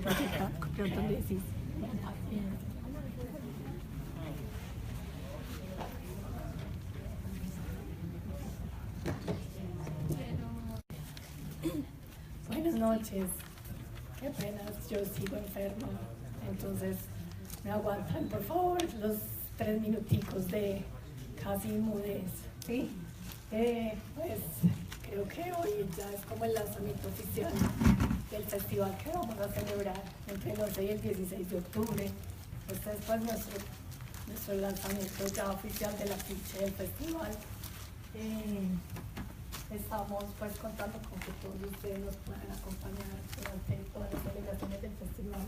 Pronto le decís. Buenas noches. Qué pena, yo sigo enferma. Entonces, me aguantan, por favor, los 3 minuticos de casi mudez. ¿Sí? Pues creo que hoy ya es como el lanzamiento oficial del festival que vamos a celebrar entre el 11 y el 16 de octubre. Este es pues nuestro lanzamiento ya oficial del afiche del festival. Estamos pues contando con que todos ustedes nos puedan acompañar durante todas las celebraciones del festival.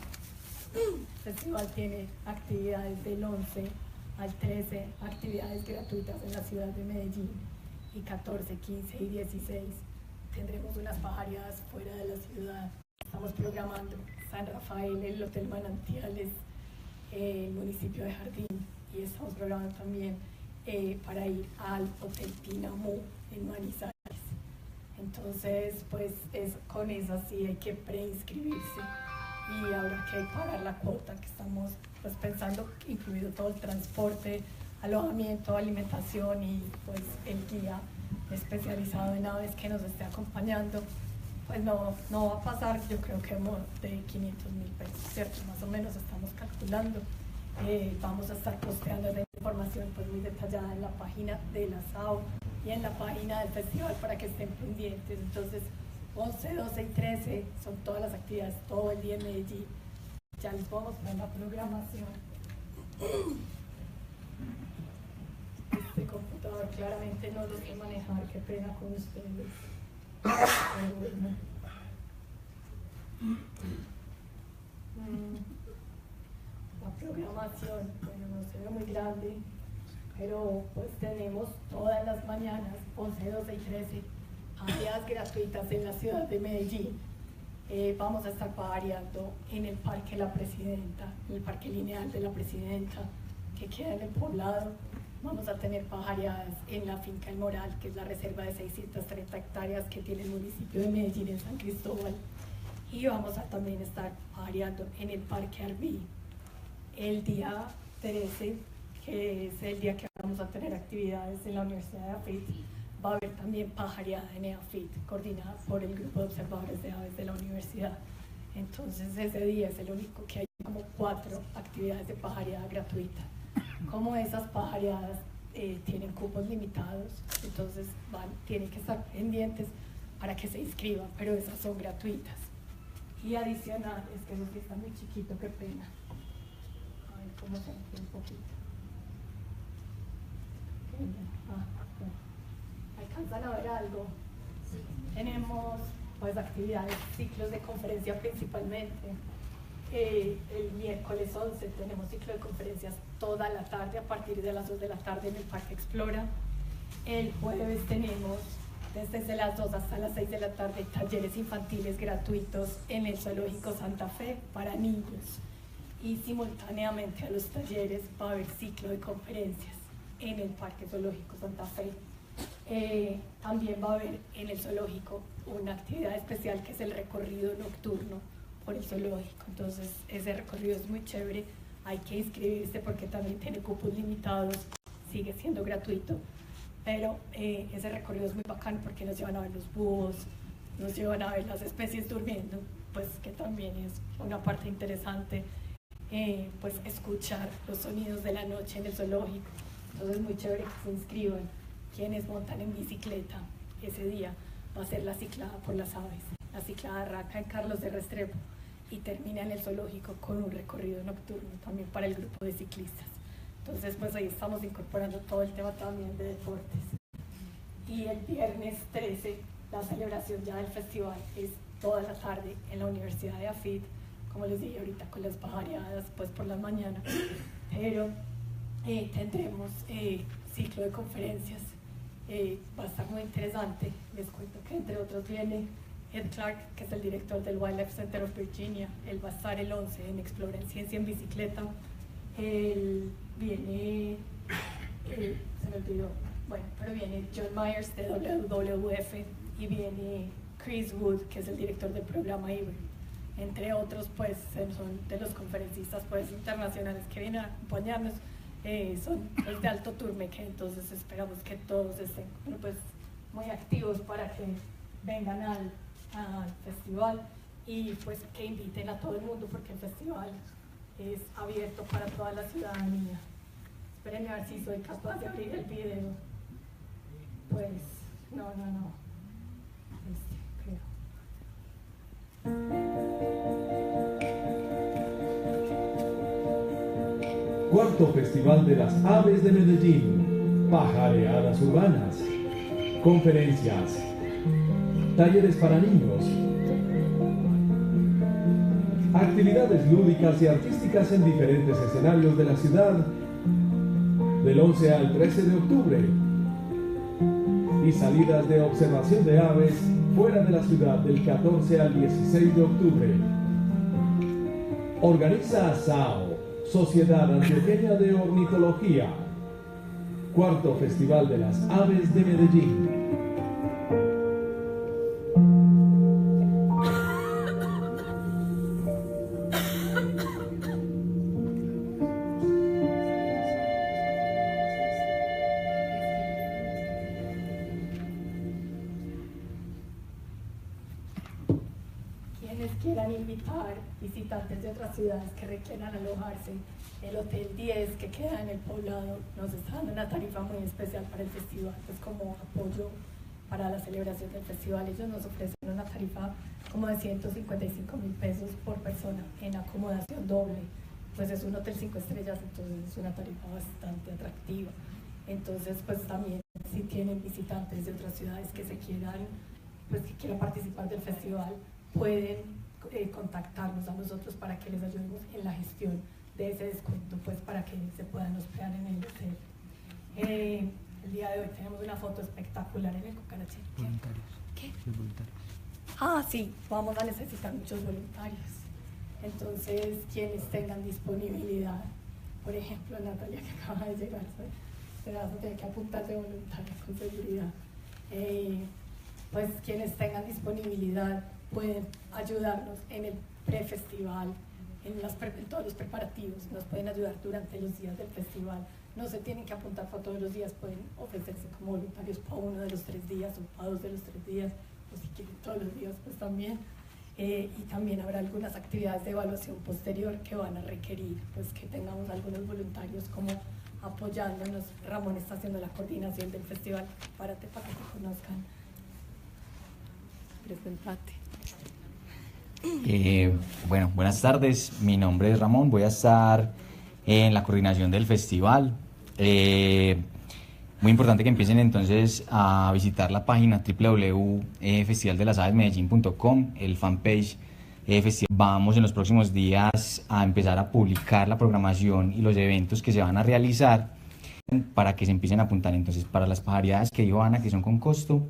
El festival tiene actividades del 11 al 13, actividades gratuitas en la ciudad de Medellín, y 14, 15 y 16 tendremos unas pajareadas fuera de la ciudad. Estamos programando San Rafael, el Hotel Manantiales, el municipio de Jardín, y estamos programando también para ir al Hotel Tinamú en Manizales. Entonces, pues con eso sí hay que preinscribirse, y habrá que pagar la cuota que estamos pues pensando, incluido todo el transporte, alojamiento, alimentación y pues el guía especializado en aves que nos esté acompañando. Pues no va a pasar, yo creo que de 500.000 pesos, ¿cierto? Más o menos estamos calculando. Vamos a estar posteando la información pues muy detallada en la página de la SAO y en la página del festival para que estén pendientes. Entonces, 11, 12 y 13 son todas las actividades, todo el día en Medellín. Ya les vamos a poner la programación. Este computador claramente no lo sé manejar, qué pena con ustedes. Pero bueno. La programación, bueno, no se ve muy grande, pero pues tenemos todas las mañanas, 11, 12 y 13, áreas gratuitas en la ciudad de Medellín. Vamos a estar pajareando en el Parque La Presidenta, en el Parque Lineal de la Presidenta, que queda en el Poblado. Vamos a tener pajareadas en la finca El Moral, que es la reserva de 630 hectáreas que tiene el municipio de Medellín en San Cristóbal. Y vamos a también estar pajareando en el Parque Arví. El día 13, que es el día que vamos a tener actividades en la Universidad de AFIT, va a haber también pajareada en EAFIT, coordinada por el Grupo de Observadores de Aves de la universidad. Entonces ese día es el único que hay como 4 actividades de pajareada gratuita. Como esas pajareadas tienen cupos limitados, entonces tienen que estar pendientes para que se inscriban, pero esas son gratuitas. Y adicional, es que eso sí está muy chiquito, qué pena. A ver cómo se ve un poquito. Bueno. ¿Alcanzan a ver algo? Sí. Tenemos pues actividades, ciclos de conferencia principalmente. El miércoles 11 tenemos ciclo de conferencias toda la tarde, a partir de las 2 de la tarde en el Parque Explora. El jueves tenemos desde las 2 hasta las 6 de la tarde talleres infantiles gratuitos en el Zoológico Santa Fe para niños. Y simultáneamente a los talleres va a haber ciclo de conferencias en el Parque Zoológico Santa Fe. También va a haber en el zoológico una actividad especial que es el recorrido nocturno por el zoológico. Entonces ese recorrido es muy chévere, hay que inscribirse porque también tiene cupos limitados, sigue siendo gratuito, pero ese recorrido es muy bacán porque nos llevan a ver los búhos, nos llevan a ver las especies durmiendo, pues que también es una parte interesante, pues escuchar los sonidos de la noche en el zoológico. Entonces es muy chévere que se inscriban. Quienes montan en bicicleta ese día va a ser la ciclada por las aves. La ciclada arranca en Carlos de Restrepo y termina en el zoológico con un recorrido nocturno también para el grupo de ciclistas. Entonces pues ahí estamos incorporando todo el tema también de deportes. Y el viernes 13 la celebración ya del festival es toda la tarde en la Universidad de AFIT, como les dije ahorita, con las pajareadas pues por la mañana, pero tendremos ciclo de conferencias. Va a estar muy interesante. Les cuento que entre otros viene Ed Clark, que es el director del Wildlife Center of Virginia. Él va a estar el 11 en Explora en Ciencia en Bicicleta. Él viene, se me olvidó, bueno, pero viene John Myers de WWF y viene Chris Wood, que es el director del programa IBER. entre otros pues son de los conferencistas pues internacionales que vienen a acompañarnos, son los de Alto Turmeque, entonces esperamos que todos estén pues muy activos para que vengan al festival y pues que inviten a todo el mundo porque el festival es abierto para toda la ciudadanía. Espérenme a ver si soy capaz de abrir el video. Pues no. Creo. Cuarto Festival de las Aves de Medellín. Pajareadas urbanas. Conferencias. Talleres para niños. Actividades lúdicas y artísticas en diferentes escenarios de la ciudad. Del 11 al 13 de octubre. Y salidas de observación de aves fuera de la ciudad del 14 al 16 de octubre. Organiza SAO, Sociedad Antioqueña de Ornitología. Cuarto Festival de las Aves de Medellín. Quieran invitar visitantes de otras ciudades que requieran alojarse, el Hotel 10 que queda en el Poblado nos está dando una tarifa muy especial para el festival, pues como apoyo para la celebración del festival. Ellos nos ofrecen una tarifa como de 155.000 pesos por persona en acomodación doble, pues es un hotel 5 estrellas, entonces es una tarifa bastante atractiva. Entonces pues también si tienen visitantes de otras ciudades que quieran participar del festival, pueden contactarnos a nosotros para que les ayudemos en la gestión de ese descuento, pues para que se puedan hospedar en el hotel. El día de hoy tenemos una foto espectacular en el Cucarachero. Voluntarios. ¿Qué? Los voluntarios. Sí, vamos a necesitar muchos voluntarios. Entonces, quienes tengan disponibilidad, por ejemplo, Natalia que acaba de llegar, se va a tener que apuntar de voluntaria con seguridad. Pues quienes tengan disponibilidad pueden ayudarnos en el prefestival, en todos los preparativos, nos pueden ayudar durante los días del festival. No se tienen que apuntar para todos los días, pueden ofrecerse como voluntarios para uno de los 3 días o para 2 de los 3 días, o si quieren todos los días pues también. Y también habrá algunas actividades de evaluación posterior que van a requerir pues que tengamos algunos voluntarios como apoyándonos. Ramón está haciendo la coordinación del festival, párate para que te conozcan. Presentate. Bueno, buenas tardes, mi nombre es Ramón, voy a estar en la coordinación del festival. Muy importante que empiecen entonces a visitar la página www.festivaldelasavedmedellin.com, el fanpage festival. Vamos en los próximos días a empezar a publicar la programación y los eventos que se van a realizar para que se empiecen a apuntar. Entonces, para las pajareadas que dijo Ana, que son con costo,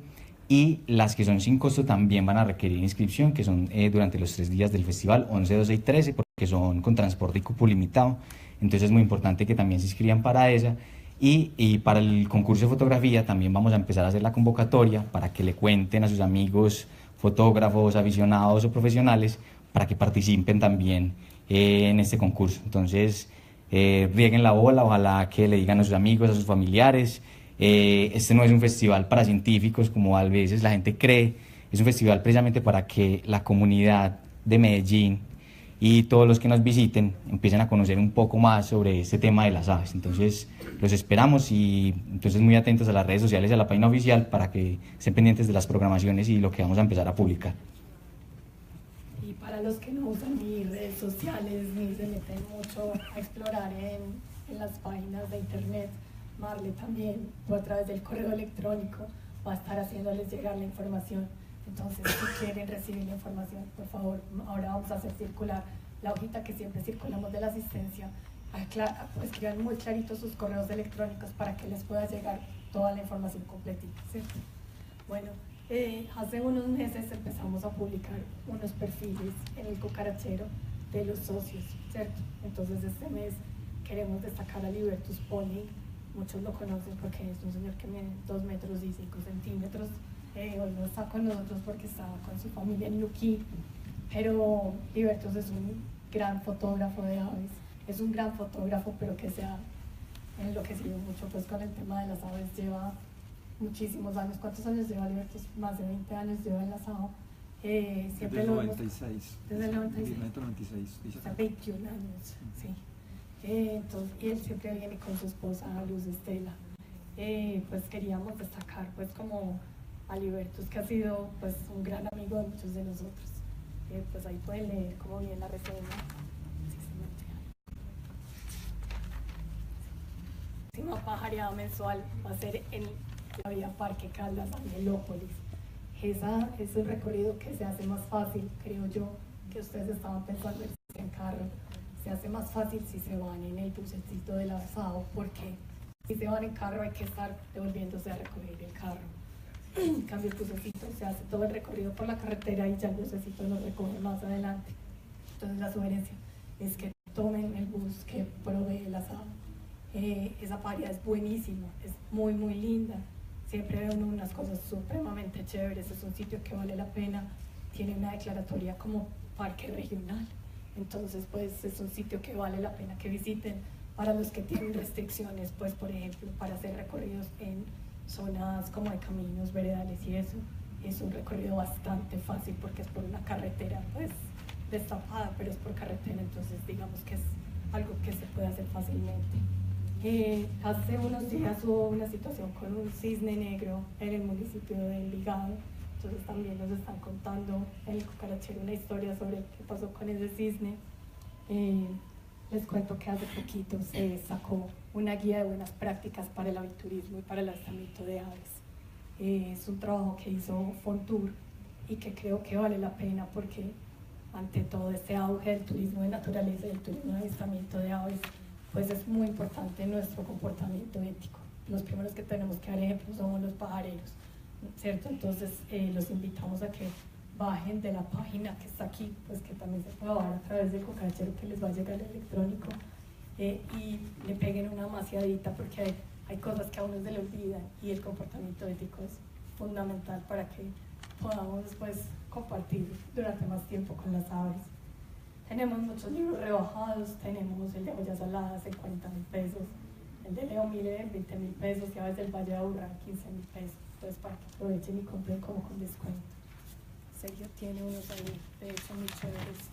y las que son sin costo también van a requerir inscripción, que son durante los 3 días del festival, 11, 12 y 13, porque son con transporte y cupo limitado. Entonces es muy importante que también se inscriban para esa. Y para el concurso de fotografía también vamos a empezar a hacer la convocatoria para que le cuenten a sus amigos, fotógrafos, aficionados o profesionales, para que participen también en este concurso. Entonces rieguen la bola, ojalá que le digan a sus amigos, a sus familiares. Este no es un festival para científicos como a veces la gente cree, es un festival precisamente para que la comunidad de Medellín y todos los que nos visiten empiecen a conocer un poco más sobre este tema de las aves. Entonces los esperamos y entonces muy atentos a las redes sociales y a la página oficial para que estén pendientes de las programaciones y lo que vamos a empezar a publicar. Y para los que no usan ni redes sociales ni se meten mucho a explorar en las páginas de internet, Marle también, o a través del correo electrónico, va a estar haciéndoles llegar la información. Entonces, si quieren recibir la información, por favor, ahora vamos a hacer circular la hojita que siempre circulamos de la asistencia. Escriban muy claritos sus correos electrónicos para que les pueda llegar toda la información completita, ¿cierto? Bueno, hace unos meses empezamos a publicar unos perfiles en el Cucarachero de los socios, ¿cierto? Entonces, este mes queremos destacar a Libertus Pony. Muchos lo conocen porque es un señor que mide 2 metros y 5 centímetros. Hoy no está con nosotros porque estaba con su familia en Luquí, pero Libertos es un gran fotógrafo de aves, es un gran fotógrafo, pero que se ha enloquecido mucho pues con el tema de las aves. Lleva muchísimos años. ¿Cuántos años lleva Libertos? Más de 20 años lleva enlazado. Siempre desde el 96. Desde el 96. 96. O sea, 21 años, sí. Entonces, y él siempre viene con su esposa Luz Estela. Pues queríamos destacar pues como a Libertos, que ha sido pues un gran amigo de muchos de nosotros. Pues ahí pueden leer cómo viene la reseña. La próxima pajareada mensual va a ser en la vía Parque Caldas, Angelópolis. Es un recorrido que se hace más fácil, creo yo, que ustedes estaban pensando en carro. Se hace más fácil si se van en el bucecito del asado, porque si se van en carro hay que estar devolviéndose a recoger el carro. En cambio el bucecito se hace todo el recorrido por la carretera y ya el bucecito lo recoge más adelante. Entonces la sugerencia es que tomen el bus que provee el asado. Esa paria es buenísima, es muy muy linda. Siempre veo unas cosas supremamente chéveres. Es un sitio que vale la pena, tiene una declaratoria como parque regional. Entonces, pues es un sitio que vale la pena que visiten. Para los que tienen restricciones, pues por ejemplo, para hacer recorridos en zonas como de caminos, veredales y eso, es un recorrido bastante fácil porque es por una carretera, pues destapada, pero es por carretera, entonces digamos que es algo que se puede hacer fácilmente. Hace unos días hubo una situación con un cisne negro en el municipio de Envigado. Entonces también nos están contando en el Cucarachero una historia sobre qué pasó con ese cisne. Les cuento que hace poquito se sacó una guía de buenas prácticas para el aviturismo y para el avistamiento de aves. Es un trabajo que hizo Fontour y que creo que vale la pena porque ante todo este auge del turismo de naturaleza y el turismo de avistamiento de aves, pues es muy importante nuestro comportamiento ético. Los primeros que tenemos que dar ejemplo somos los pajareros, ¿cierto? Entonces los invitamos a que bajen de la página que está aquí, pues que también se puede bajar a través del cucarachero que les va a llegar electrónico, y le peguen una maciadita porque hay cosas que a uno se le olvidan y el comportamiento ético es fundamental para que podamos después compartir durante más tiempo con las aves. Tenemos muchos libros rebajados, tenemos el de Ollas Saladas en 40.000 pesos, el de Leo Miller en 20.000 pesos y Aves del Valle de Aburrá en 15.000 pesos, entonces para que aprovechen y compren como con descuento. Sergio tiene unos ahí, de hecho muy chéveres.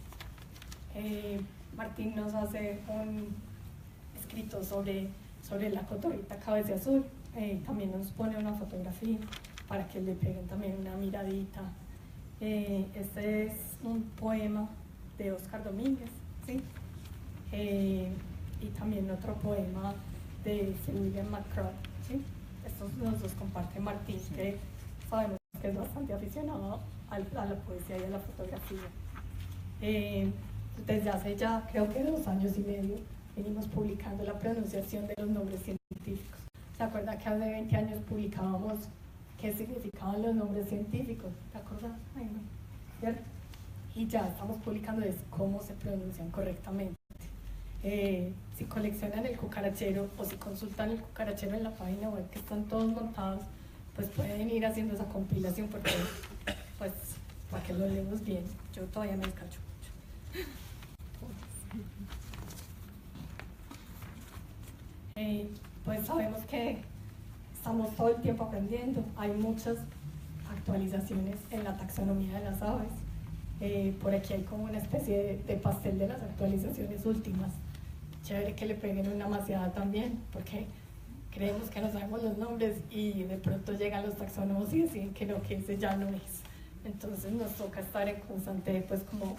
Martín nos hace un escrito sobre la cotorrita cabeza azul, también nos pone una fotografía para que le peguen también una miradita. Este es un poema de Oscar Domínguez, ¿sí? Y también otro poema de William McCraw, ¿sí? Estos los dos comparte Martín, que sabemos que es bastante aficionado a la poesía y a la fotografía. Desde hace ya creo que 2 años y medio venimos publicando la pronunciación de los nombres científicos. ¿Se acuerdan que hace 20 años publicábamos qué significaban los nombres científicos? ¿Te acuerdas? Ay, no. ¿Cierto? Y ya estamos publicando cómo se pronuncian correctamente. Si coleccionan el cucarachero o si consultan el cucarachero en la página web que están todos montados, pues pueden ir haciendo esa compilación porque pues para que lo leemos bien. Yo todavía me descacho mucho. Pues sabemos que estamos todo el tiempo aprendiendo, hay muchas actualizaciones en la taxonomía de las aves. Por aquí hay como una especie de pastel de las actualizaciones últimas. Chévere que le peguen una maciada también, porque creemos que no sabemos los nombres y de pronto llegan los taxónomos y deciden que no, que ese ya no es. Entonces nos toca estar en constante pues como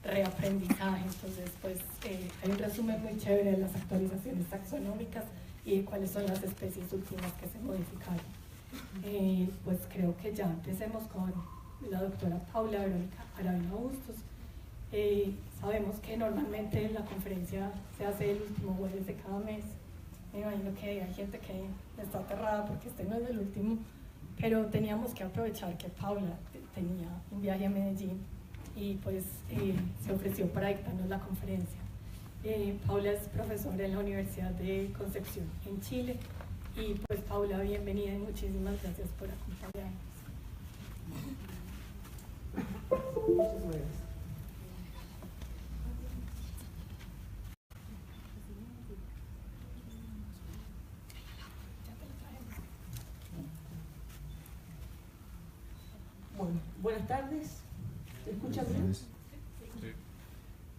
reaprendizaje. Entonces pues hay un resumen muy chévere de las actualizaciones taxonómicas y de cuáles son las especies últimas que se modificaron. Pues creo que ya empecemos con la doctora Paula Verónica Aravena Bustos. Sabemos que normalmente la conferencia se hace el último jueves de cada mes. Me imagino que hay gente que está aterrada porque este no es el último, pero teníamos que aprovechar que Paula tenía un viaje a Medellín y pues se ofreció para dictarnos la conferencia. Paula es profesora en la Universidad de Concepción en Chile y pues Paula, bienvenida y muchísimas gracias por acompañarnos. Muchas gracias. Buenas tardes. ¿Se escucha bien? Sí.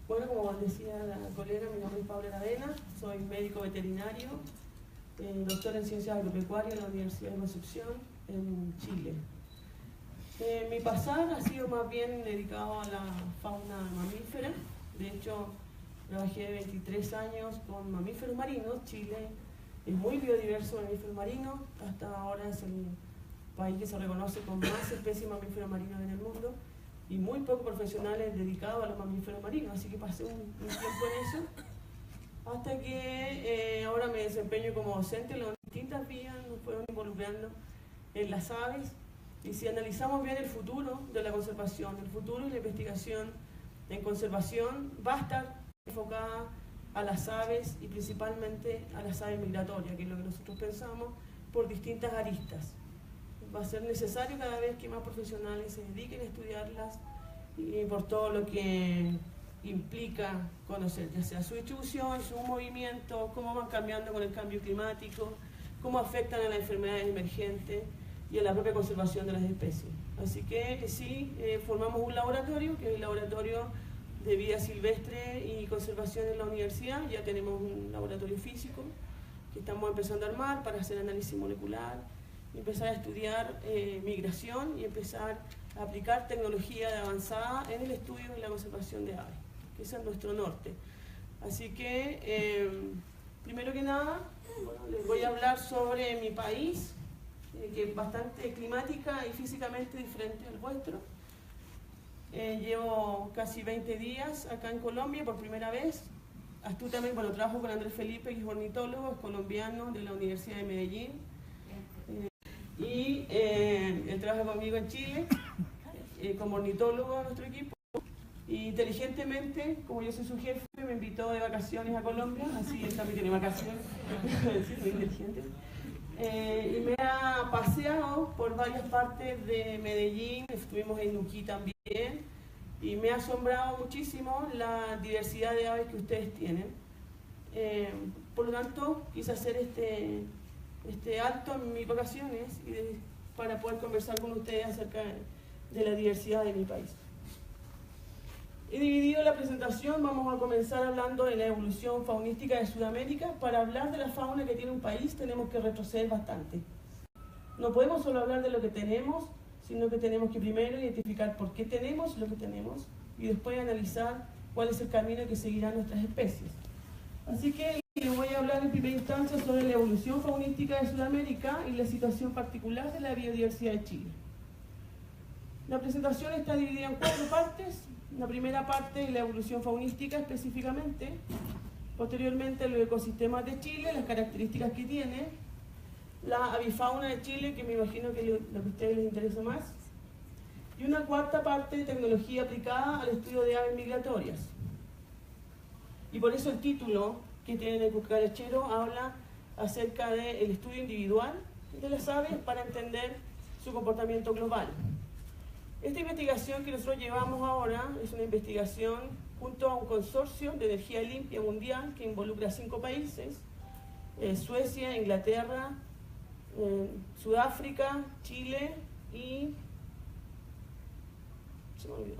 Bueno, como decía la colega, mi nombre es Paula Aravena, soy médico veterinario, doctor en Ciencias Agropecuarias en la Universidad de Concepción, en Chile. Mi pasar ha sido más bien dedicado a la fauna mamífera. De hecho, trabajé 23 años con mamíferos marinos. Chile es muy biodiverso de mamíferos marinos. Hasta ahora es el país que se reconoce con más especies de mamíferos marinos en el mundo y muy pocos profesionales dedicados a los mamíferos marinos. Así que pasé un tiempo en eso. Hasta que ahora me desempeño como docente en las distintas vías, nos fueron involucrando en las aves. Y si analizamos bien el futuro de la conservación, el futuro de la investigación en conservación va a estar enfocada a las aves y principalmente a las aves migratorias, que es lo que nosotros pensamos, por distintas aristas. Va a ser necesario cada vez que más profesionales se dediquen a estudiarlas y por todo lo que implica conocer, ya sea su distribución, su movimiento, cómo van cambiando con el cambio climático, cómo afectan a las enfermedades emergentes y a la propia conservación de las especies. Así que sí, formamos un laboratorio, que es el Laboratorio de Vida Silvestre y Conservación en la universidad. Ya tenemos un laboratorio físico que estamos empezando a armar para hacer análisis molecular, empezar a estudiar migración y empezar a aplicar tecnología de avanzada en el estudio y la conservación de aves, que ese es nuestro norte. Así que, primero que nada, bueno, les voy a hablar sobre mi país, que es bastante climática y físicamente diferente al vuestro. Llevo casi 20 días acá en Colombia por primera vez. Astutamente, bueno, trabajo con Andrés Felipe, que es ornitólogo, es colombiano de la Universidad de Medellín. Y él trabaja conmigo en Chile como ornitólogo de nuestro equipo. Y inteligentemente, como yo soy su jefe, me invitó de vacaciones a Colombia, así él también tiene vacaciones, sí, muy inteligente. Y me ha paseado por varias partes de Medellín, estuvimos en Nuquí también, y me ha asombrado muchísimo la diversidad de aves que ustedes tienen. Por lo tanto, quise hacer este acto en mis vacaciones para poder conversar con ustedes acerca de la diversidad de mi país. He dividido la presentación, vamos a comenzar hablando de la evolución faunística de Sudamérica. Para hablar de la fauna que tiene un país tenemos que retroceder bastante. No podemos solo hablar de lo que tenemos, sino que tenemos que primero identificar por qué tenemos lo que tenemos y después analizar cuál es el camino que seguirán nuestras especies. Así que les voy a hablar en primera instancia sobre la evolución faunística de Sudamérica y la situación particular de la biodiversidad de Chile. La presentación está dividida en 4 partes. La primera parte es la evolución faunística específicamente, posteriormente los ecosistemas de Chile, las características que tiene, la avifauna de Chile, que me imagino que es lo que a ustedes les interesa más, y una cuarta parte de tecnología aplicada al estudio de aves migratorias. Y por eso el título que tiene en el cucarachero habla acerca del estudio individual de las aves para entender su comportamiento global. Esta investigación que nosotros llevamos ahora es una investigación junto a un consorcio de energía limpia mundial que involucra a 5 países, Suecia, Inglaterra, Sudáfrica, Chile y... se me olvidó.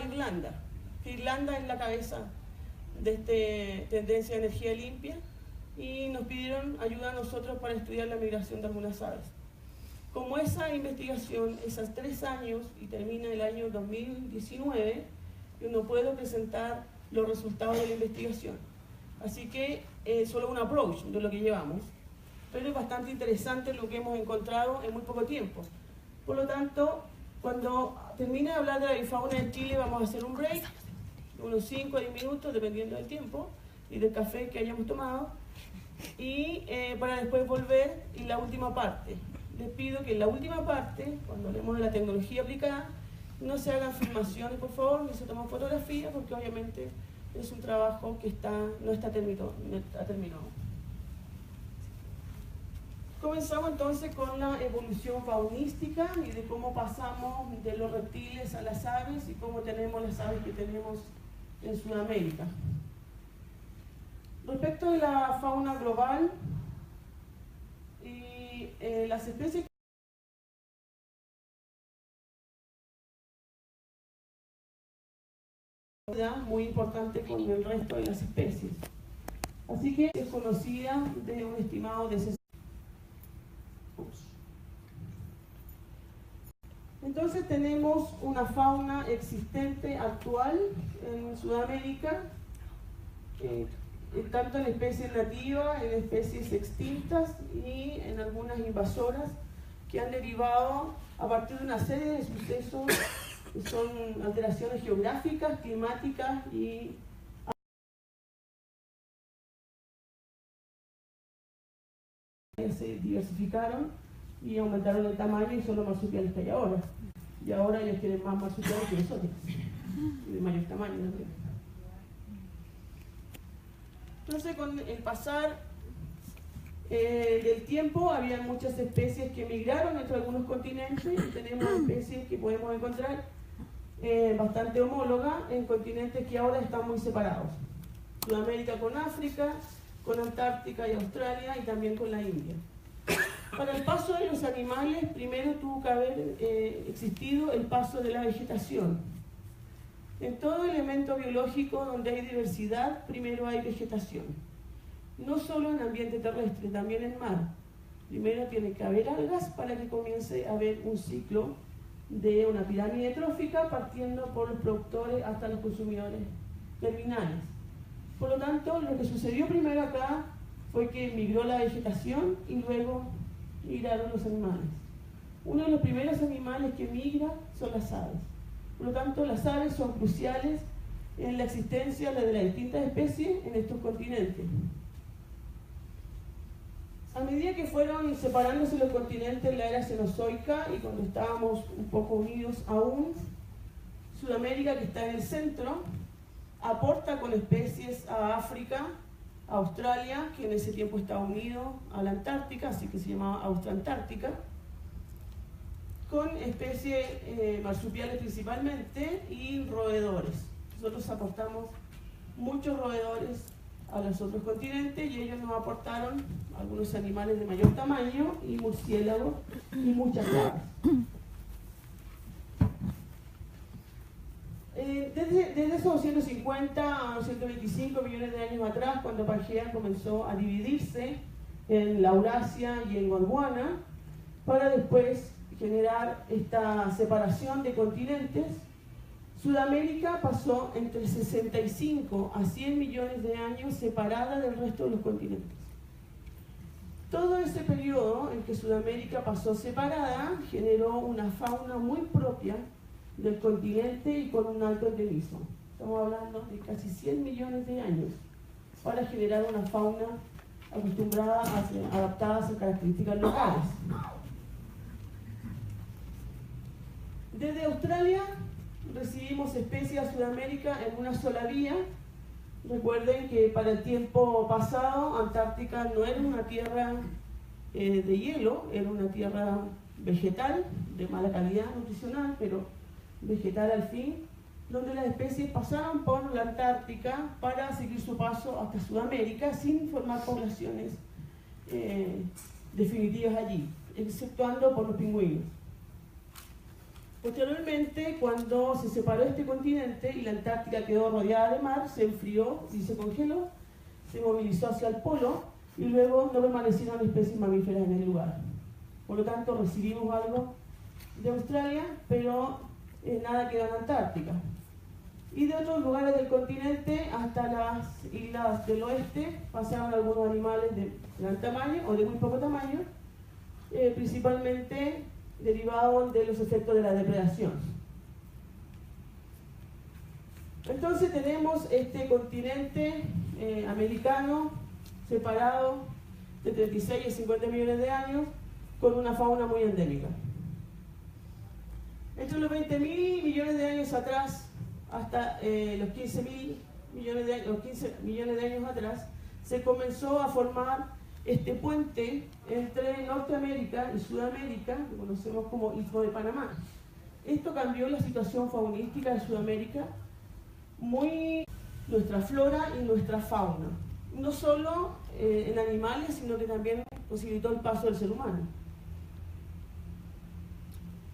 Irlanda. Irlanda es la cabeza de esta tendencia de energía limpia y nos pidieron ayuda a nosotros para estudiar la migración de algunas aves. Como esa investigación es a 3 años y termina el año 2019, yo no puedo presentar los resultados de la investigación. Así que es solo un approach de lo que llevamos, pero es bastante interesante lo que hemos encontrado en muy poco tiempo. Por lo tanto, cuando termine de hablar de la avifauna en Chile, vamos a hacer un break, unos 5 o 10 minutos, dependiendo del tiempo y del café que hayamos tomado, y para después volver en la última parte. Les pido que en la última parte, cuando hablemos de la tecnología aplicada, no se hagan filmaciones, por favor, ni se tomen fotografías, porque obviamente es un trabajo que no está terminado. Comenzamos entonces con la evolución faunística y de cómo pasamos de los reptiles a las aves y cómo tenemos las aves que tenemos en Sudamérica. Respecto de la fauna global, las especies muy importante con el resto de las especies. Así que es conocida de un estimado de 60. Entonces tenemos una fauna existente actual en Sudamérica, tanto en especies nativas, en especies extintas y en algunas invasoras que han derivado a partir de una serie de sucesos que son alteraciones geográficas, climáticas y se diversificaron y aumentaron el tamaño y son los marsupiales que hay ahora. Y ahora ellos tienen más marsupiales que nosotros, y de mayor tamaño también. Entonces, con el pasar del tiempo, había muchas especies que migraron entre algunos continentes y tenemos especies que podemos encontrar bastante homólogas en continentes que ahora están muy separados. Sudamérica con África, con Antártica y Australia y también con la India. Para el paso de los animales, primero tuvo que haber existido el paso de la vegetación. En todo elemento biológico donde hay diversidad, primero hay vegetación. No solo en ambiente terrestre, también en mar. Primero tiene que haber algas para que comience a haber un ciclo de una pirámide trófica partiendo por los productores hasta los consumidores terminales. Por lo tanto, lo que sucedió primero acá fue que migró la vegetación y luego migraron los animales. Uno de los primeros animales que migra son las aves. Por lo tanto, las aves son cruciales en la existencia de las distintas especies en estos continentes. A medida que fueron separándose los continentes en la era cenozoica y cuando estábamos un poco unidos aún, Sudamérica, que está en el centro, aporta con especies a África, a Australia, que en ese tiempo estaba unido a la Antártica, así que se llamaba Austroantártica, con especies marsupiales principalmente y roedores. Nosotros aportamos muchos roedores a los otros continentes y ellos nos aportaron algunos animales de mayor tamaño y murciélagos y muchas aves. Desde esos 250 a 225 millones de años atrás, cuando Pangea comenzó a dividirse en Laurasia y en Gondwana, para después generar esta separación de continentes, Sudamérica pasó entre 65 a 100 millones de años separada del resto de los continentes. Todo ese periodo en que Sudamérica pasó separada generó una fauna muy propia del continente y con un alto endemismo. Estamos hablando de casi 100 millones de años para generar una fauna acostumbrada, adaptada a sus características locales. Desde Australia recibimos especies a Sudamérica en una sola vía. Recuerden que para el tiempo pasado Antártica no era una tierra de hielo, era una tierra vegetal de mala calidad nutricional, pero vegetal al fin, donde las especies pasaron por la Antártica para seguir su paso hasta Sudamérica sin formar poblaciones definitivas allí, exceptuando por los pingüinos. Posteriormente, cuando se separó este continente y la Antártica quedó rodeada de mar, se enfrió y se congeló, se movilizó hacia el polo y luego no permanecieron especies mamíferas en el lugar. Por lo tanto, recibimos algo de Australia, pero nada quedó en Antártica. Y de otros lugares del continente hasta las islas del oeste pasaron algunos animales de gran tamaño o de muy poco tamaño, principalmente derivados de los efectos de la depredación. Entonces tenemos este continente americano separado de 36 a 50 millones de años con una fauna muy endémica. Entre los 20.000 millones de años atrás hasta los 15.000 millones de años, los 15 millones de años atrás, se comenzó a formar este puente entre Norteamérica y Sudamérica, que conocemos como Istmo de Panamá. Esto cambió la situación faunística de Sudamérica, nuestra flora y nuestra fauna. No solo en animales, sino que también posibilitó el paso del ser humano.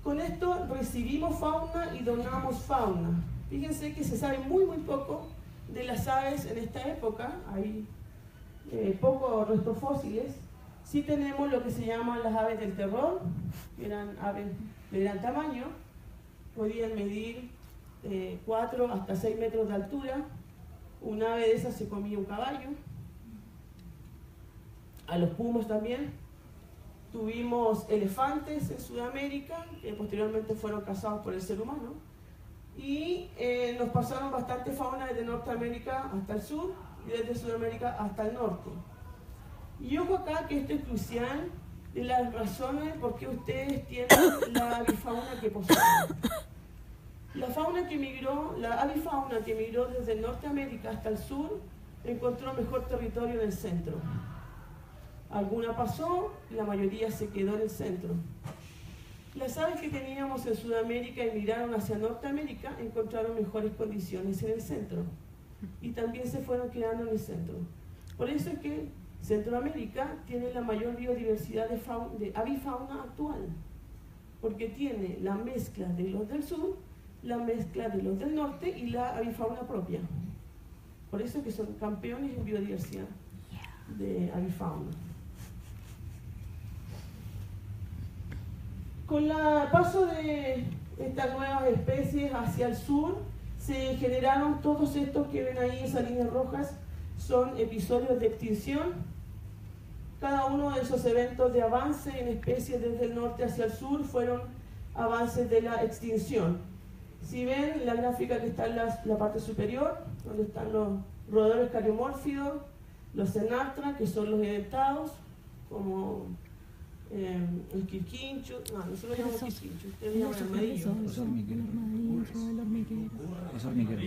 Con esto recibimos fauna y donamos fauna. Fíjense que se sabe muy poco de las aves en esta época, hay pocos restos fósiles. Sí tenemos lo que se llaman las aves del terror, que eran aves de gran tamaño, podían medir 4 hasta 6 metros de altura. Un ave de esas se comía un caballo. A los pumas también. Tuvimos elefantes en Sudamérica, que posteriormente fueron cazados por el ser humano. Y nos pasaron bastante fauna desde Norteamérica hasta el sur y desde Sudamérica hasta el norte. Y ojo acá que esto es crucial de las razones por qué ustedes tienen la avifauna que poseen. La avifauna que migró desde Norteamérica hasta el sur encontró mejor territorio en el centro. Alguna pasó, la mayoría se quedó en el centro. Las aves que teníamos en Sudamérica y migraron hacia Norteamérica encontraron mejores condiciones en el centro y también se fueron quedando en el centro. Por eso es que Centroamérica tiene la mayor biodiversidad de avifauna actual, porque tiene la mezcla de los del sur, la mezcla de los del norte y la avifauna propia. Por eso es que son campeones en biodiversidad de avifauna. Con el paso de estas nuevas especies hacia el sur, se generaron todos estos que ven ahí, esas líneas rojas, son episodios de extinción. Cada uno de esos eventos de avance en especies desde el norte hacia el sur fueron avances de la extinción. Si ven la gráfica que está en la parte superior, donde están los roedores cariomórfidos, los cenartra, que son los edentados, como el quirquincho, nosotros llamamos quirquincho, ustedes llaman armadillo. Es hormiguero.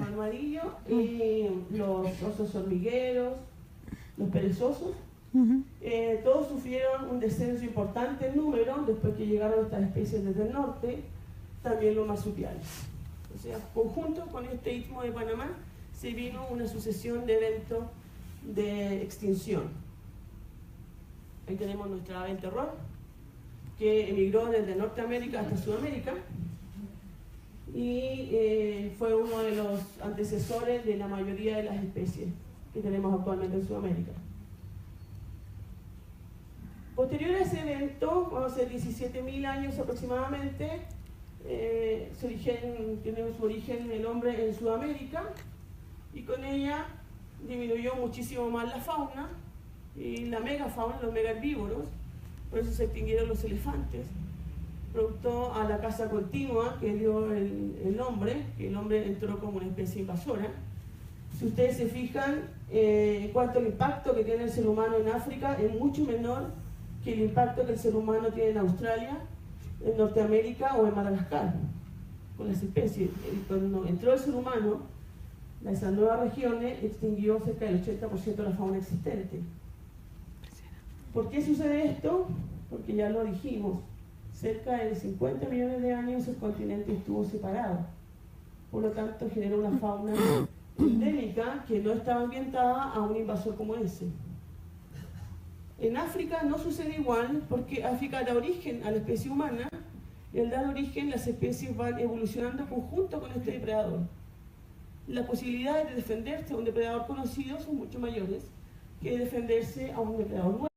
Armadillo, y los osos hormigueros, los perezosos, todos sufrieron un descenso importante en número después que llegaron estas especies desde el norte, también los marsupiales. O sea, conjunto con este istmo de Panamá se vino una sucesión de eventos de extinción. Ahí tenemos nuestra ave del terror, que emigró desde Norteamérica hasta Sudamérica y fue uno de los antecesores de la mayoría de las especies que tenemos actualmente en Sudamérica. Posterior a ese evento, hace 17.000 años aproximadamente, tiene su origen el hombre en Sudamérica y con ella disminuyó muchísimo más la fauna y la megafauna, los megaherbívoros, por eso se extinguieron los elefantes, producto a la caza continua que dio el hombre, que el hombre entró como una especie invasora. Si ustedes se fijan, en cuanto al impacto que tiene el ser humano en África, es mucho menor que el impacto que el ser humano tiene en Australia, en Norteamérica o en Madagascar, con las especies. Cuando entró el ser humano, esas nuevas regiones extinguió cerca del 80% de la fauna existente. ¿Por qué sucede esto? Porque ya lo dijimos, cerca de 50 millones de años el continente estuvo separado. Por lo tanto, genera una fauna endémica que no estaba ambientada a un invasor como ese. En África no sucede igual porque África da origen a la especie humana y al dar origen las especies van evolucionando conjunto con este depredador. Las posibilidades de defenderse a un depredador conocido son mucho mayores que defenderse a un depredador nuevo.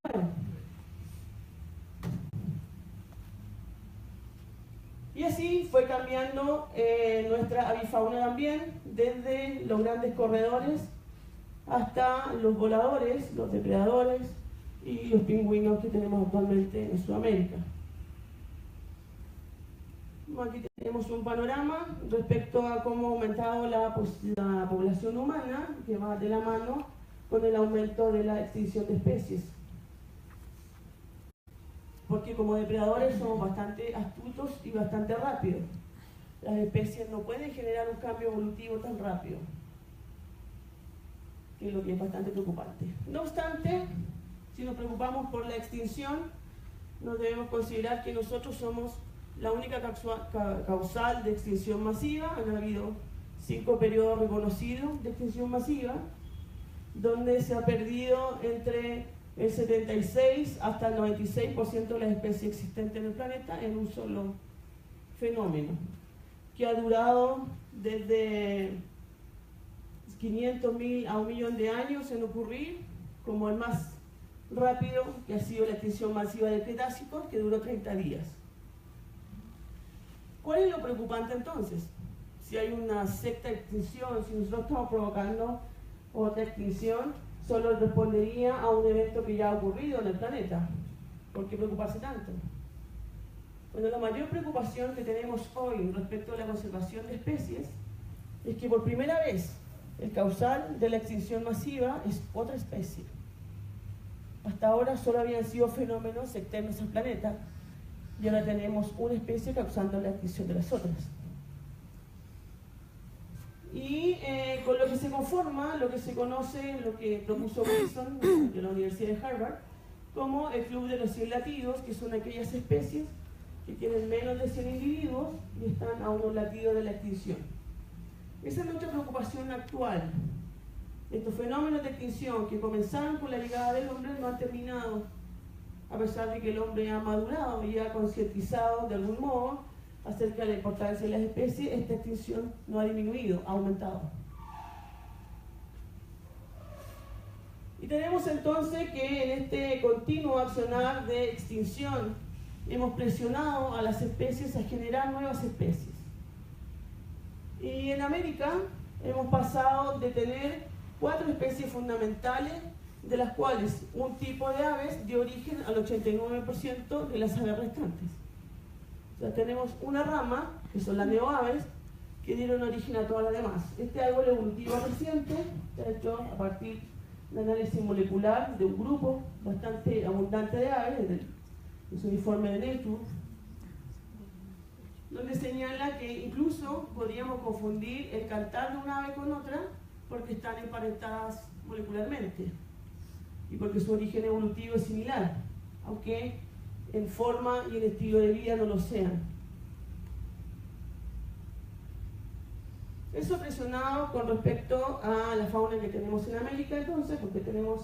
Y así fue cambiando nuestra avifauna también, desde los grandes corredores hasta los voladores, los depredadores y los pingüinos que tenemos actualmente en Sudamérica. Aquí tenemos un panorama respecto a cómo ha aumentado la población humana, que va de la mano con el aumento de la extinción de especies. Porque como depredadores somos bastante astutos y bastante rápidos. Las especies no pueden generar un cambio evolutivo tan rápido, que es lo que es bastante preocupante. No obstante, si nos preocupamos por la extinción, nos debemos considerar que nosotros somos la única causal de extinción masiva. Han habido 5 periodos reconocidos de extinción masiva, donde se ha perdido entre el 76 hasta el 96% de las especies existentes en el planeta en un solo fenómeno. que ha durado desde 500.000 a 1 millón de años en ocurrir, como el más rápido, que ha sido la extinción masiva del Cretácico, que duró 30 días. ¿Cuál es lo preocupante entonces? Si hay una sexta extinción, si nosotros estamos provocando otra extinción, solo respondería a un evento que ya ha ocurrido en el planeta. ¿Por qué preocuparse tanto? Bueno, la mayor preocupación que tenemos hoy respecto a la conservación de especies es que por primera vez el causal de la extinción masiva es otra especie. Hasta ahora solo habían sido fenómenos externos al planeta y ahora tenemos una especie causando la extinción de las otras. Y con lo que se conforma, lo que se conoce, lo que propuso Wilson de la Universidad de Harvard, como el Club de los 100 latidos, que son aquellas especies que tienen menos de 100 individuos y están a unos latidos de la extinción. Esa es nuestra preocupación actual. Estos fenómenos de extinción que comenzaron con la llegada del hombre no han terminado, a pesar de que el hombre ha madurado y ha concientizado de algún modo acerca de la importancia de las especies. Esta extinción no ha disminuido, ha aumentado. Y tenemos entonces que en este continuo accionar de extinción hemos presionado a las especies a generar nuevas especies. Y en América hemos pasado de tener 4 especies fundamentales, de las cuales un tipo de aves dio origen al 89% de las aves restantes. O sea, tenemos una rama, que son las neoaves, que dieron origen a todas las demás. Este árbol evolutivo reciente está hecho a partir de análisis molecular de un grupo bastante abundante de aves, de su informe de Nature, donde señala que incluso podríamos confundir el cantar de una ave con otra porque están emparentadas molecularmente y porque su origen evolutivo es similar, aunque en forma y en estilo de vida no lo sean. Eso presionado con respecto a la fauna que tenemos en América, entonces, porque tenemos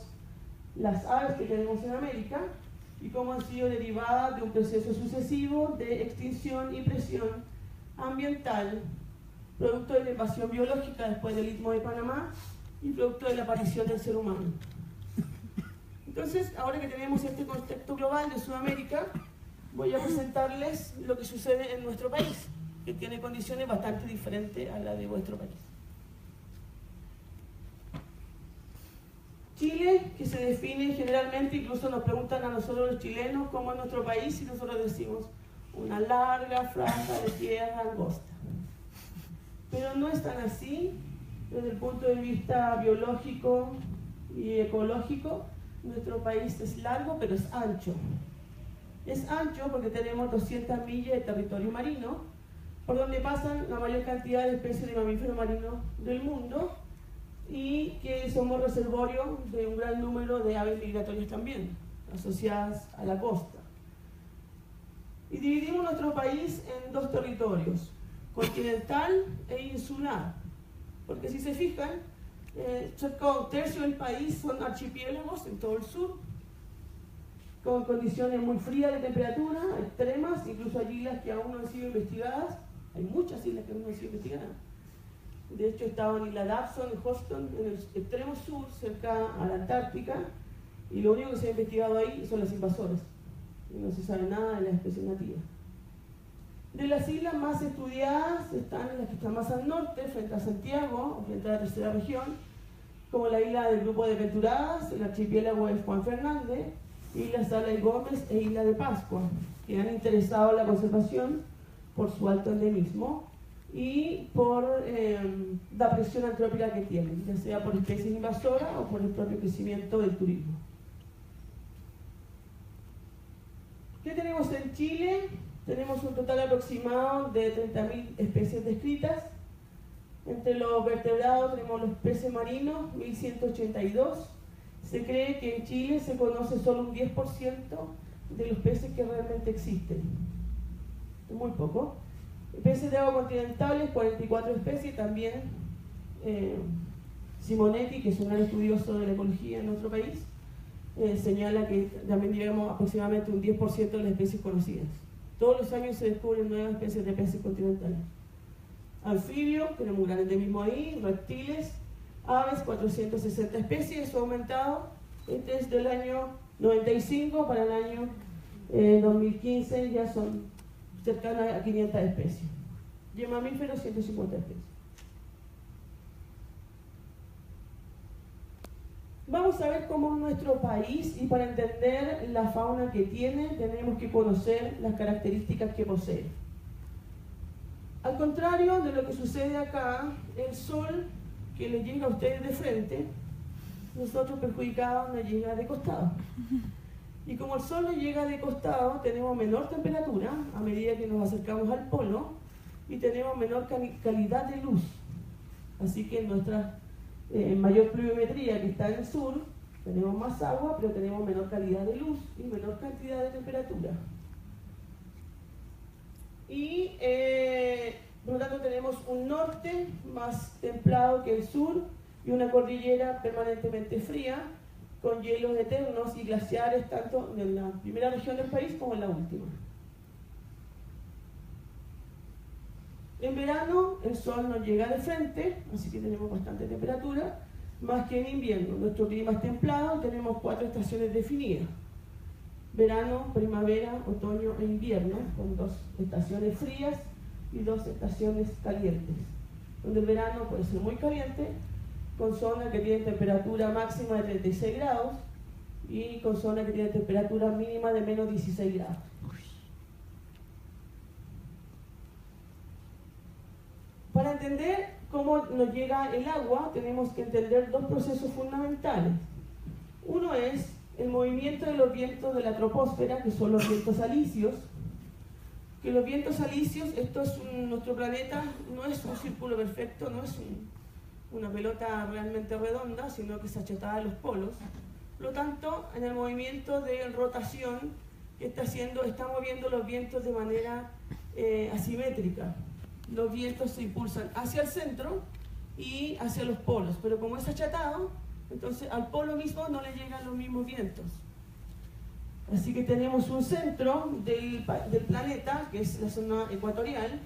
las aves que tenemos en América y cómo han sido derivadas de un proceso sucesivo de extinción y presión ambiental, producto de la invasión biológica después del Istmo de Panamá y producto de la aparición del ser humano. Entonces, ahora que tenemos este contexto global de Sudamérica, voy a presentarles lo que sucede en nuestro país, que tiene condiciones bastante diferentes a las de vuestro país. Chile, que se define generalmente, incluso nos preguntan a nosotros los chilenos cómo es nuestro país, y nosotros decimos una larga franja de tierra angosta. Pero no es tan así desde el punto de vista biológico y ecológico. Nuestro país es largo, pero es ancho. Es ancho porque tenemos 200 millas de territorio marino, por donde pasan la mayor cantidad de especies de mamíferos marinos del mundo, y que somos reservorio de un gran número de aves migratorias también, asociadas a la costa. Y dividimos nuestro país en 2 territorios, continental e insular, porque si se fijan, cerca de 1/3 del país son archipiélagos en todo el sur, con condiciones muy frías de temperatura, extremas, incluso hay islas que aún no han sido investigadas, hay muchas islas que aún no han sido investigadas. De hecho, estaban en Isla Dawson, en Houston, en el extremo sur, cerca a la Antártica, y lo único que se ha investigado ahí son las invasoras, y no se sabe nada de las especies nativas. De las islas más estudiadas están las que están más al norte, frente a Santiago, o frente a la tercera región, como la isla del Grupo de Venturadas, el archipiélago de Juan Fernández, Isla Sala y Gómez e Isla de Pascua, que han interesado la conservación por su alto endemismo y por la presión antrópica que tienen, ya sea por especies invasoras o por el propio crecimiento del turismo. ¿Qué tenemos en Chile? Tenemos un total aproximado de 30.000 especies descritas. Entre los vertebrados tenemos los peces marinos, 1.182. Se cree que en Chile se conoce solo un 10% de los peces que realmente existen. Es muy poco. Peces de agua continentales, 44 especies. También Simonetti, que es un gran estudioso de la ecología en nuestro país, señala que también llevamos aproximadamente un 10% de las especies conocidas. Todos los años se descubren nuevas especies de peces continentales. anfibios, tenemos un gran endemismo ahí, reptiles, aves, 460 especies, eso ha aumentado desde el año 95 para el año 2015 ya son cercanas a 500 especies. Y en mamíferos 150 especies. Vamos a ver cómo es nuestro país, y para entender la fauna que tiene tenemos que conocer las características que posee. Al contrario de lo que sucede acá, el sol que le llega a ustedes de frente, nosotros perjudicados nos llega de costado. Y como el sol nos llega de costado, tenemos menor temperatura a medida que nos acercamos al polo y tenemos menor calidad de luz. Así que nuestra mayor pluviometría, que está en el sur, tenemos más agua, pero tenemos menor calidad de luz y menor cantidad de temperatura. Y por lo tanto tenemos un norte más templado que el sur y una cordillera permanentemente fría, con hielos eternos y glaciares tanto en la primera región del país como en la última. En verano el sol nos llega de frente, así que tenemos bastante temperatura, más que en invierno. Nuestro clima es templado y tenemos 4 estaciones definidas: verano, primavera, otoño e invierno, con 2 estaciones frías y 2 estaciones calientes, donde el verano puede ser muy caliente, con zonas que tienen temperatura máxima de 36 grados y con zonas que tienen temperatura mínima de menos 16 grados. Para entender cómo nos llega el agua, tenemos que entender 2 procesos fundamentales. Uno es el movimiento de los vientos de la troposfera, que son los vientos alisios. Que los vientos alisios, nuestro planeta no es un círculo perfecto, no es una pelota realmente redonda, sino que es achatada a los polos. Por lo tanto, en el movimiento de rotación que está moviendo los vientos de manera asimétrica. Los vientos se impulsan hacia el centro y hacia los polos, pero como es achatado, entonces al polo mismo no le llegan los mismos vientos. Así que tenemos un centro del planeta, que es la zona ecuatorial,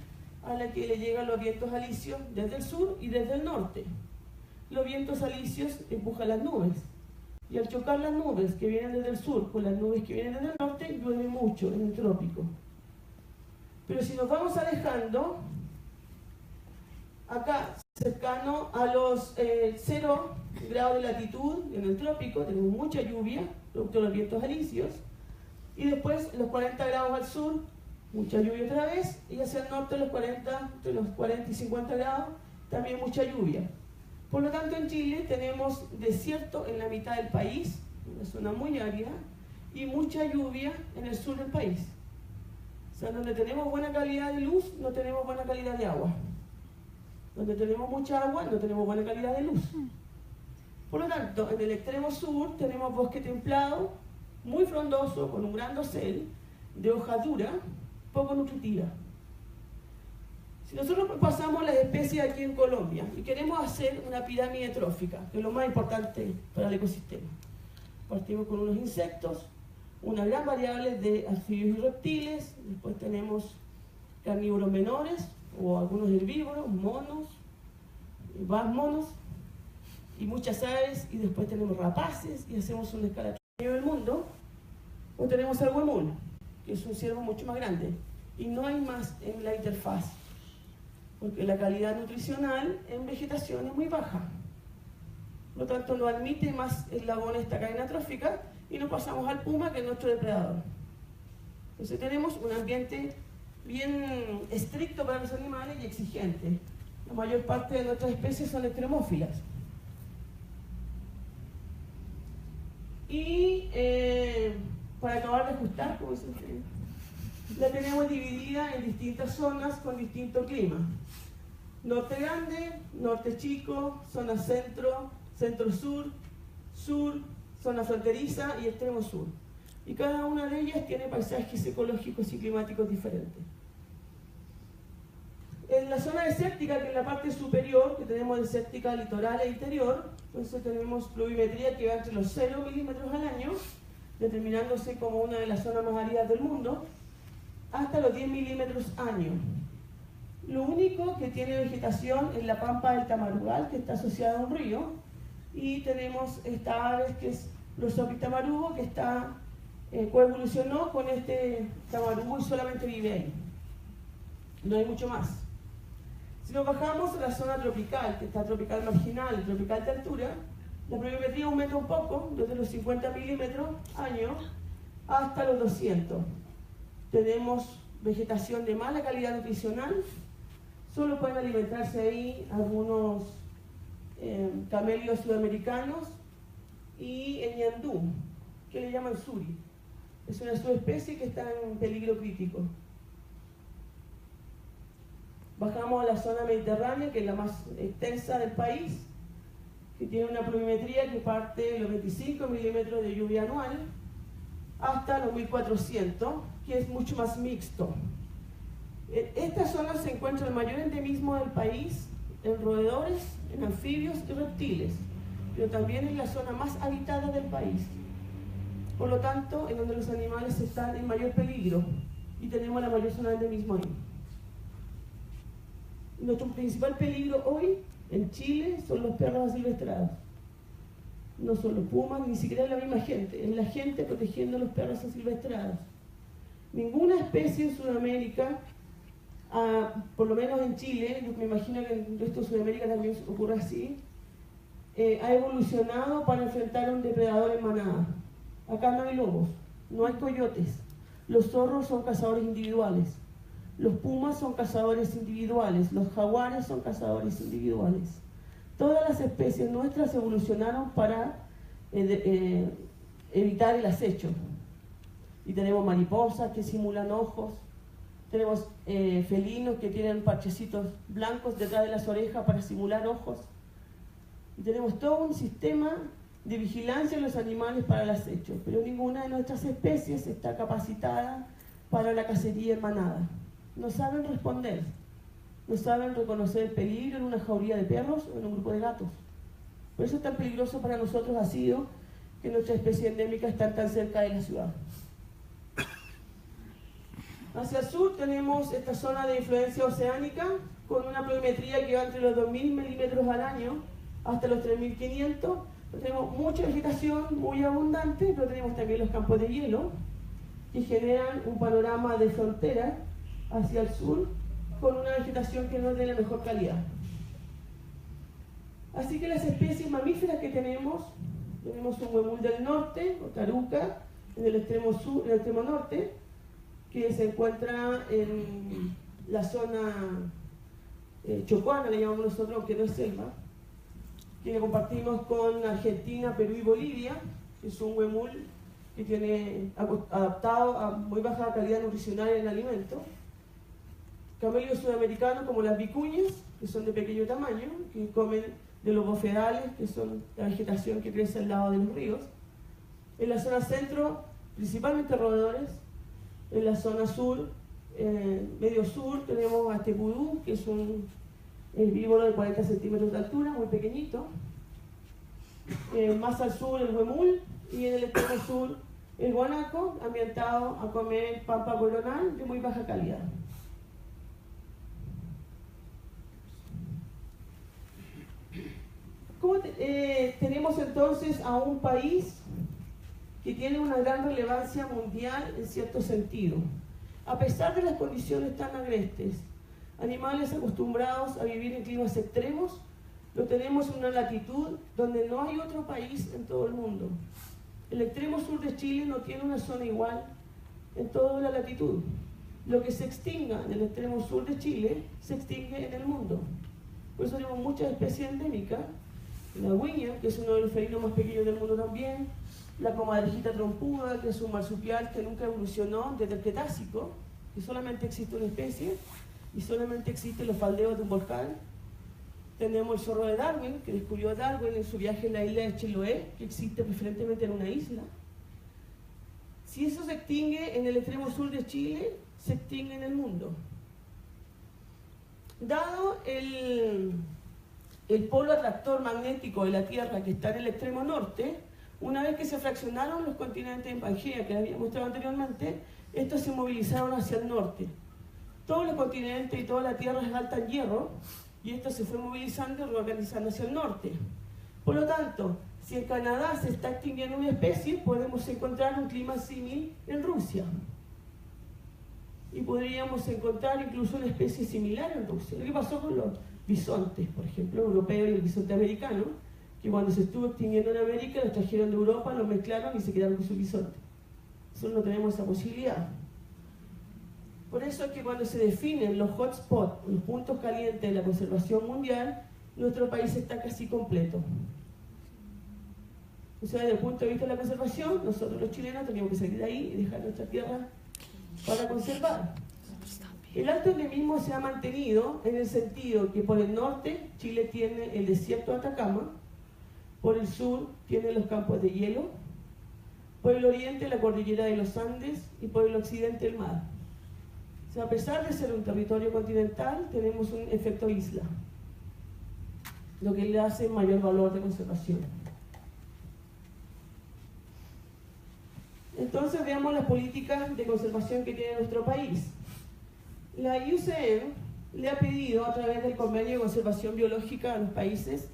a la que le llegan los vientos alisios desde el sur y desde el norte. Los vientos alisios empujan las nubes, y al chocar las nubes que vienen desde el sur con las nubes que vienen desde el norte, llueve mucho en el trópico. Pero si nos vamos alejando, acá, cercano a los 0 grados de latitud en el trópico, tenemos mucha lluvia, producto de los vientos alisios, y después los 40 grados al sur, mucha lluvia otra vez, y hacia el norte entre los 40 y 50 grados, también mucha lluvia. Por lo tanto, en Chile tenemos desierto en la mitad del país, una zona muy árida, y mucha lluvia en el sur del país. O sea, donde tenemos buena calidad de luz, no tenemos buena calidad de agua. Donde tenemos mucha agua, no tenemos buena calidad de luz. Por lo tanto, en el extremo sur tenemos bosque templado, muy frondoso, con un gran dosel, de hoja dura, poco nutritiva. Si nosotros pasamos las especies aquí en Colombia y queremos hacer una pirámide trófica, que es lo más importante para el ecosistema, partimos con unos insectos, una gran variable de anfibios y reptiles, después tenemos carnívoros menores, o algunos herbívoros, monos, monos, y muchas aves, y después tenemos rapaces, y hacemos una escala del mundo, o tenemos el huemul, que es un ciervo mucho más grande, y no hay más en la interfaz, porque la calidad nutricional en vegetación es muy baja. Por lo tanto, no admite más eslabones esta cadena trófica, y nos pasamos al puma, que es nuestro depredador. Entonces tenemos un ambiente bien estricto para los animales y exigente. La mayor parte de nuestras especies son extremófilas. Y para acabar de ajustar, como se dice, la tenemos dividida en distintas zonas con distinto clima. Norte grande, norte chico, zona centro, centro-sur, sur, zona fronteriza y extremo sur. Y cada una de ellas tiene paisajes ecológicos y climáticos diferentes. En la zona desértica, que es la parte superior, que tenemos desértica litoral e interior, entonces tenemos pluviometría que va entre los 0 milímetros al año, determinándose como una de las zonas más áridas del mundo, hasta los 10 milímetros año. Lo único único que tiene vegetación es la pampa del Tamarugal, que está asociada a un río, y tenemos esta ave que es Prosopis tamarugo, que está coevolucionó con este tamarugo y solamente vive ahí. No hay mucho más. Si nos bajamos a la zona tropical, que está tropical marginal y tropical de altura, la pluviometría aumenta un poco, desde los 50 milímetros año hasta los 200. Tenemos vegetación de mala calidad nutricional, solo pueden alimentarse ahí algunos camelios sudamericanos y el ñandú, que le llaman suri. Es una subespecie que está en peligro crítico. Bajamos a la zona mediterránea, que es la más extensa del país, que tiene una pluviometría que parte de los 25 milímetros de lluvia anual hasta los 1400, que es mucho más mixto. En esta zona se encuentra el mayor endemismo del país en roedores, en anfibios y reptiles, pero también es la zona más habitada del país. Por lo tanto, en donde los animales están en mayor peligro y tenemos la mayor zona de endemismo ahí. Nuestro principal peligro hoy en Chile son los perros asilvestrados. No son los pumas, ni siquiera es la misma gente, es la gente protegiendo a los perros asilvestrados. Ninguna especie en Sudamérica, por lo menos en Chile, yo me imagino que en el resto de Sudamérica también ocurre así, ha evolucionado para enfrentar a un depredador en manada. Acá no hay lobos, no hay coyotes, los zorros son cazadores individuales, los pumas son cazadores individuales, los jaguares son cazadores individuales. Todas las especies nuestras evolucionaron para evitar el acecho. Y tenemos mariposas que simulan ojos, tenemos felinos que tienen parchecitos blancos detrás de las orejas para simular ojos. Y tenemos todo un sistema de vigilancia de los animales para el acecho, pero ninguna de nuestras especies está capacitada para la cacería en manada. No saben responder, no saben reconocer el peligro en una jauría de perros o en un grupo de gatos. Por eso tan peligroso para nosotros ha sido que nuestra especie endémica está tan cerca de la ciudad. Hacia el sur tenemos esta zona de influencia oceánica con una pluviometría que va entre los 2.000 milímetros al año hasta los 3.500. Tenemos mucha vegetación muy abundante, pero tenemos también los campos de hielo que generan un panorama de frontera hacia el sur con una vegetación que no es de la mejor calidad. Así que las especies mamíferas que tenemos un huemul del norte, o taruca, en el extremo sur, en el extremo norte, que se encuentra en la zona chocuana, le llamamos nosotros, aunque no es selva, que compartimos con Argentina, Perú y Bolivia, que es un huemul que tiene adaptado a muy baja calidad nutricional en el alimento. Camelios sudamericanos como las vicuñas, que son de pequeño tamaño, que comen de los bofedales, que son la vegetación que crece al lado de los ríos. En la zona centro, principalmente roedores. En la zona sur, medio sur, tenemos a tepudú, que es un herbívoro de 40 centímetros de altura, muy pequeñito. Más al sur el huemul, y en el extremo sur el guanaco, ambientado a comer pampa coronal de muy baja calidad. Tenemos entonces a un país que tiene una gran relevancia mundial en cierto sentido. A pesar de las condiciones tan agrestes, animales acostumbrados a vivir en climas extremos, lo tenemos en una latitud donde no hay otro país en todo el mundo. El extremo sur de Chile no tiene una zona igual en toda la latitud. Lo que se extinga en el extremo sur de Chile se extingue en el mundo. Por eso tenemos muchas especies endémicas. La huiña, que es uno de los felinos más pequeños del mundo también, la comadrejita trompuda, que es un marsupial que nunca evolucionó desde el Cretácico, que solamente existe una especie y solamente existen los faldeos de un volcán. Tenemos el zorro de Darwin, que descubrió Darwin en su viaje en la isla de Chiloé, que existe preferentemente en una isla. Si eso se extingue en el extremo sur de Chile, se extingue en el mundo. Dado el polo atractor magnético de la Tierra que está en el extremo norte, una vez que se fraccionaron los continentes en Pangea, que había mostrado anteriormente, estos se movilizaron hacia el norte. Todos los continentes y toda la Tierra es alta en hierro, y esto se fue movilizando y reorganizando hacia el norte. Por lo tanto, si en Canadá se está extinguiendo una especie, podemos encontrar un clima símil en Rusia. Y podríamos encontrar incluso una especie similar en Rusia. Lo que pasó con los bisontes, por ejemplo, europeos y el bisonte americano, que cuando se estuvo extinguiendo en América, los trajeron de Europa, los mezclaron y se quedaron con su bisonte. Nosotros no tenemos esa posibilidad. Por eso es que cuando se definen los hotspots, los puntos calientes de la conservación mundial, nuestro país está casi completo. O sea, desde el punto de vista de la conservación, nosotros los chilenos teníamos que salir de ahí y dejar nuestra tierra para conservar. El alto endemismo se ha mantenido en el sentido que por el norte Chile tiene el desierto de Atacama, por el sur tiene los campos de hielo, por el oriente la cordillera de los Andes y por el occidente el mar. O sea, a pesar de ser un territorio continental, tenemos un efecto isla, lo que le hace mayor valor de conservación. Entonces veamos las políticas de conservación que tiene nuestro país. La IUCN le ha pedido a través del Convenio de Conservación Biológica a los países,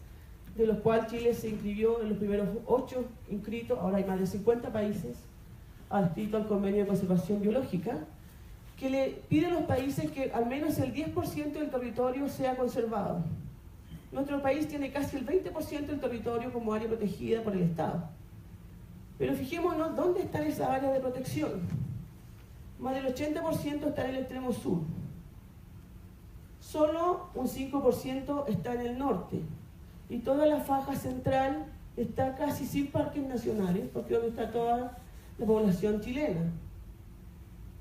de los cuales Chile se inscribió en los primeros 8 inscritos, ahora hay más de 50 países adscritos al Convenio de Conservación Biológica, que le pide a los países que al menos el 10% del territorio sea conservado. Nuestro país tiene casi el 20% del territorio como área protegida por el Estado. Pero fijémonos dónde están esas áreas de protección. Más del 80% está en el extremo sur. Solo un 5% está en el norte. Y toda la faja central está casi sin parques nacionales, porque es donde está toda la población chilena.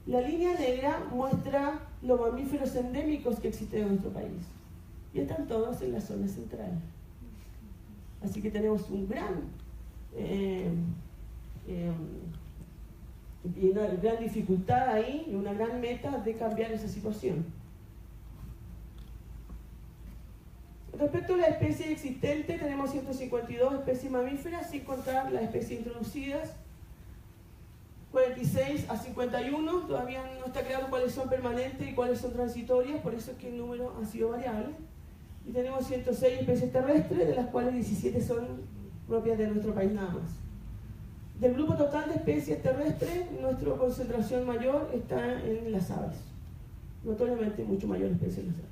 La línea negra muestra los mamíferos endémicos que existen en nuestro país. Y están todos en la zona central. Así que tenemos un y una gran dificultad ahí y una gran meta de cambiar esa situación. Respecto a las especies existentes, tenemos 152 especies mamíferas, sin contar las especies introducidas, 46 a 51, todavía no está claro cuáles son permanentes y cuáles son transitorias, por eso es que el número ha sido variable. Y tenemos 106 especies terrestres, de las cuales 17 son propias de nuestro país nada más. Del grupo total de especies terrestres, nuestra concentración mayor está en las aves. Notoriamente mucho mayor especie en las aves.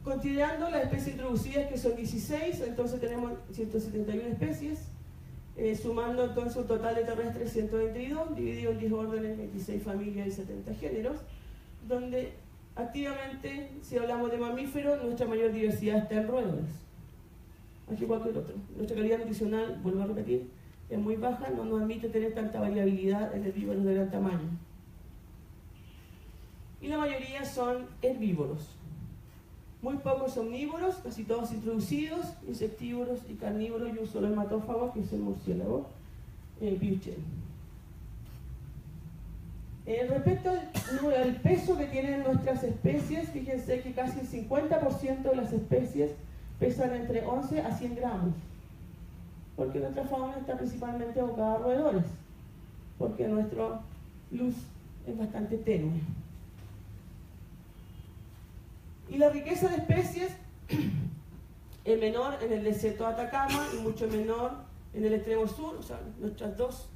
Considerando las especies introducidas, que son 16, entonces tenemos 171 especies, sumando entonces un total de terrestres 122, dividido en 10 órdenes, 26 familias y 70 géneros, donde activamente, si hablamos de mamíferos, nuestra mayor diversidad está en roedores. Aquí cualquier otro. Nuestra calidad nutricional, vuelvo a repetir, es muy baja, no nos admite tener tanta variabilidad en herbívoros de gran tamaño. Y la mayoría son herbívoros. Muy pocos omnívoros, casi todos introducidos, insectívoros y carnívoros, y un solo hematófago, que es el murciélago, Piuchen. Respecto al peso que tienen nuestras especies, fíjense que casi el 50% de las especies pesan entre 11 a 100 gramos, porque nuestra fauna está principalmente abocada a roedores, porque nuestra luz es bastante tenue. Y la riqueza de especies es menor en el desierto de Atacama y mucho menor en el extremo sur, o sea, nuestras dos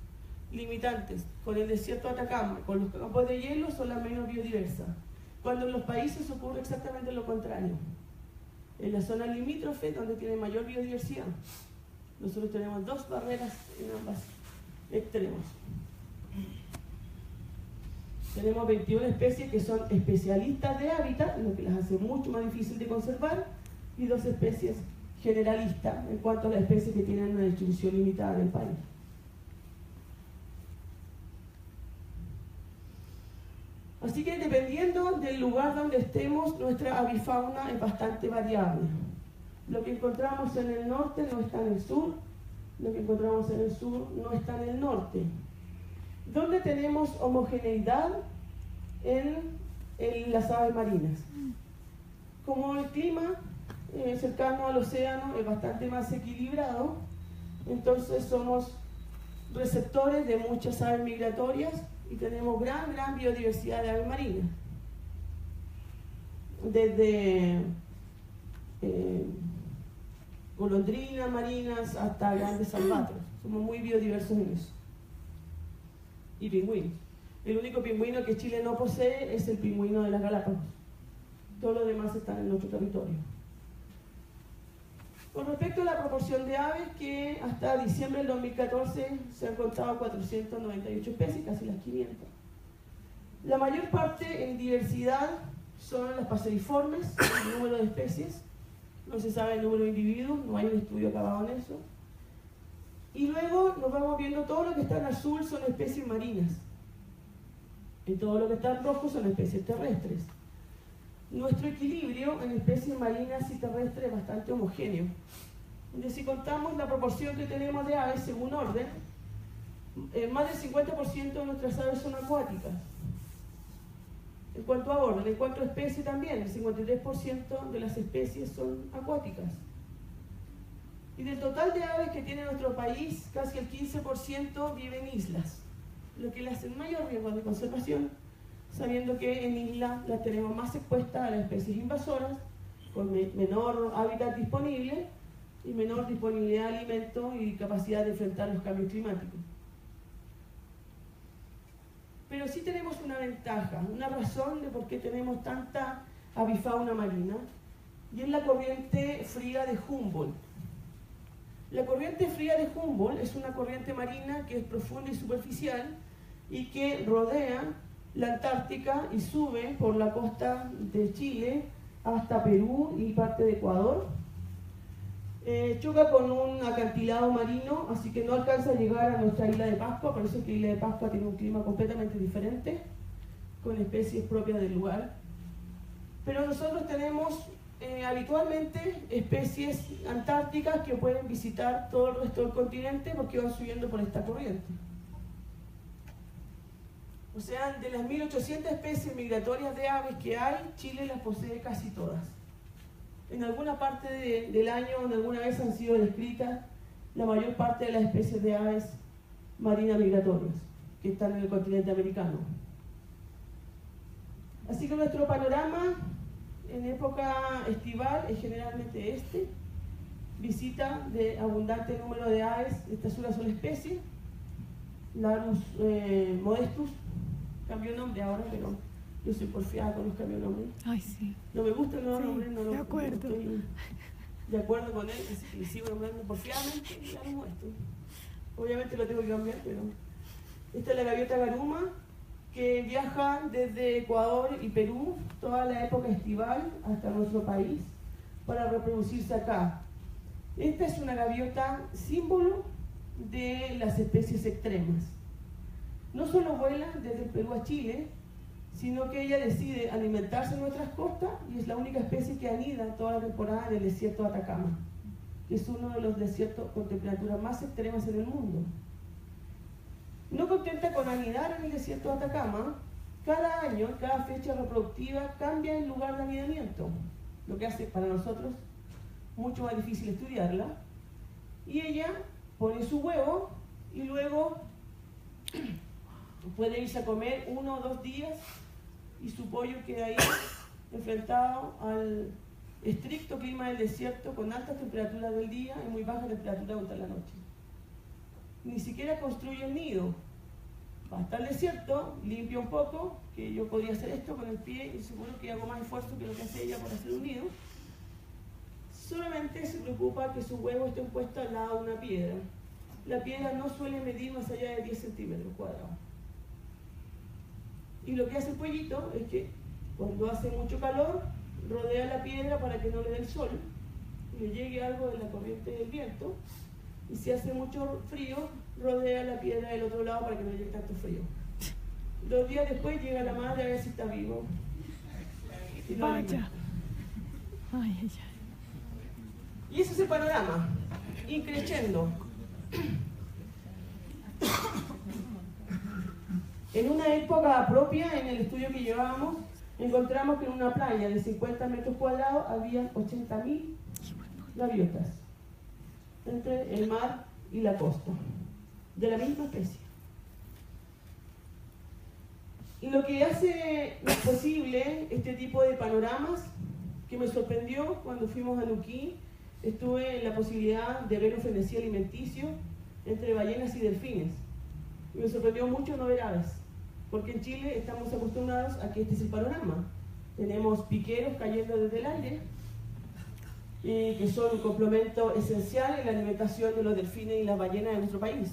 limitantes, con el desierto de Atacama, con los campos de hielo, son las menos biodiversas, cuando en los países ocurre exactamente lo contrario. En la zona limítrofe, donde tiene mayor biodiversidad, nosotros tenemos dos barreras en ambos extremos. Tenemos 21 especies que son especialistas de hábitat, lo que las hace mucho más difícil de conservar, y 2 especies generalistas en cuanto a las especies que tienen una distribución limitada en el país. Así que dependiendo del lugar donde estemos, nuestra avifauna es bastante variable. Lo que encontramos en el norte no está en el sur, lo que encontramos en el sur no está en el norte. ¿Dónde tenemos homogeneidad? En las aves marinas. Como el clima cercano al océano es bastante más equilibrado, entonces somos receptores de muchas aves migratorias y tenemos gran biodiversidad de aves marinas. Desde golondrinas marinas hasta grandes salvatros. Somos muy biodiversos en eso. Y pingüinos. El único pingüino que Chile no posee es el pingüino de las Galápagos. Todos los demás están en nuestro territorio. Con respecto a la proporción de aves, que hasta diciembre del 2014 se han contado 498 especies, casi las 500. La mayor parte en diversidad son las paseriformes, el número de especies. No se sabe el número de individuos, no hay un estudio acabado en eso. Y luego nos vamos viendo todo lo que está en azul son especies marinas. Y todo lo que está en rojo son especies terrestres. Nuestro equilibrio en especies marinas y terrestres es bastante homogéneo. Entonces, si contamos la proporción que tenemos de aves según orden, más del 50% de nuestras aves son acuáticas. En cuanto a orden, en cuanto a especie también, el 53% de las especies son acuáticas. Y del total de aves que tiene nuestro país, casi el 15% vive en islas, lo que le hace mayor riesgo de conservación, sabiendo que en islas las tenemos más expuestas a las especies invasoras, con menor hábitat disponible y menor disponibilidad de alimentos y capacidad de enfrentar los cambios climáticos. Pero sí tenemos una ventaja, una razón de por qué tenemos tanta avifauna marina, y es la corriente fría de Humboldt. La corriente fría de Humboldt es una corriente marina que es profunda y superficial y que rodea la Antártica y sube por la costa de Chile hasta Perú y parte de Ecuador. Choca con un acantilado marino, así que no alcanza a llegar a nuestra isla de Pascua, por eso es que la isla de Pascua tiene un clima completamente diferente, con especies propias del lugar. Pero nosotros tenemos habitualmente especies antárticas que pueden visitar todo el resto del continente porque van subiendo por esta corriente. O sea, de las 1800 especies migratorias de aves que hay, Chile las posee casi todas. En alguna parte del año, donde alguna vez han sido descritas la mayor parte de las especies de aves marinas migratorias que están en el continente americano. Así que nuestro panorama en época estival es generalmente este: visita de abundante número de aves. Esta es una sola especie, Larus modestus, cambió nombre ahora, pero yo soy porfiada con los cambios de nombre. Ay, sí. No me gusta el nuevo nombre, no de acuerdo. Estoy de acuerdo con él, y sigo nombrando porfiadamente Larus modestus. Obviamente lo tengo que cambiar, pero esta es la gaviota garuma, que viaja desde Ecuador y Perú toda la época estival hasta nuestro país para reproducirse acá. Esta es una gaviota símbolo de las especies extremas. No solo vuela desde el Perú a Chile, sino que ella decide alimentarse en nuestras costas y es la única especie que anida toda la temporada en el desierto de Atacama, que es uno de los desiertos con temperaturas más extremas en el mundo. No contenta con anidar en el desierto de Atacama, cada año, cada fecha reproductiva, cambia el lugar de anidamiento, lo que hace para nosotros mucho más difícil estudiarla. Y ella pone su huevo y luego puede irse a comer 1 o 2 días y su pollo queda ahí enfrentado al estricto clima del desierto, con altas temperaturas del día y muy baja temperatura durante la noche. Ni siquiera construye el nido. Va hasta el desierto, limpia un poco, que yo podría hacer esto con el pie y seguro que hago más esfuerzo que lo que hace ella por hacer un nido. Solamente se preocupa que sus huevos estén puestos al lado de una piedra. La piedra no suele medir más allá de 10 centímetros cuadrados. Y lo que hace el pollito es que cuando hace mucho calor, rodea la piedra para que no le dé el sol, le llegue algo de la corriente del viento, y si hace mucho frío, rodea la piedra del otro lado para que no llegue tanto frío. 2 días después llega la madre a ver si está vivo. Vaya. Ay, ay, ay. Y ese es el panorama, increciendo. En una época propia, en el estudio que llevábamos, encontramos que en una playa de 50 metros cuadrados había 80.000 gaviotas entre el mar y la costa, de la misma especie. Lo que hace posible este tipo de panoramas, que me sorprendió cuando fuimos a Nuquí, estuve en la posibilidad de ver un frenesí alimenticio entre ballenas y delfines. Y me sorprendió mucho no ver aves, porque en Chile estamos acostumbrados a que este es el panorama. Tenemos piqueros cayendo desde el aire, que son un complemento esencial en la alimentación de los delfines y las ballenas de nuestro país.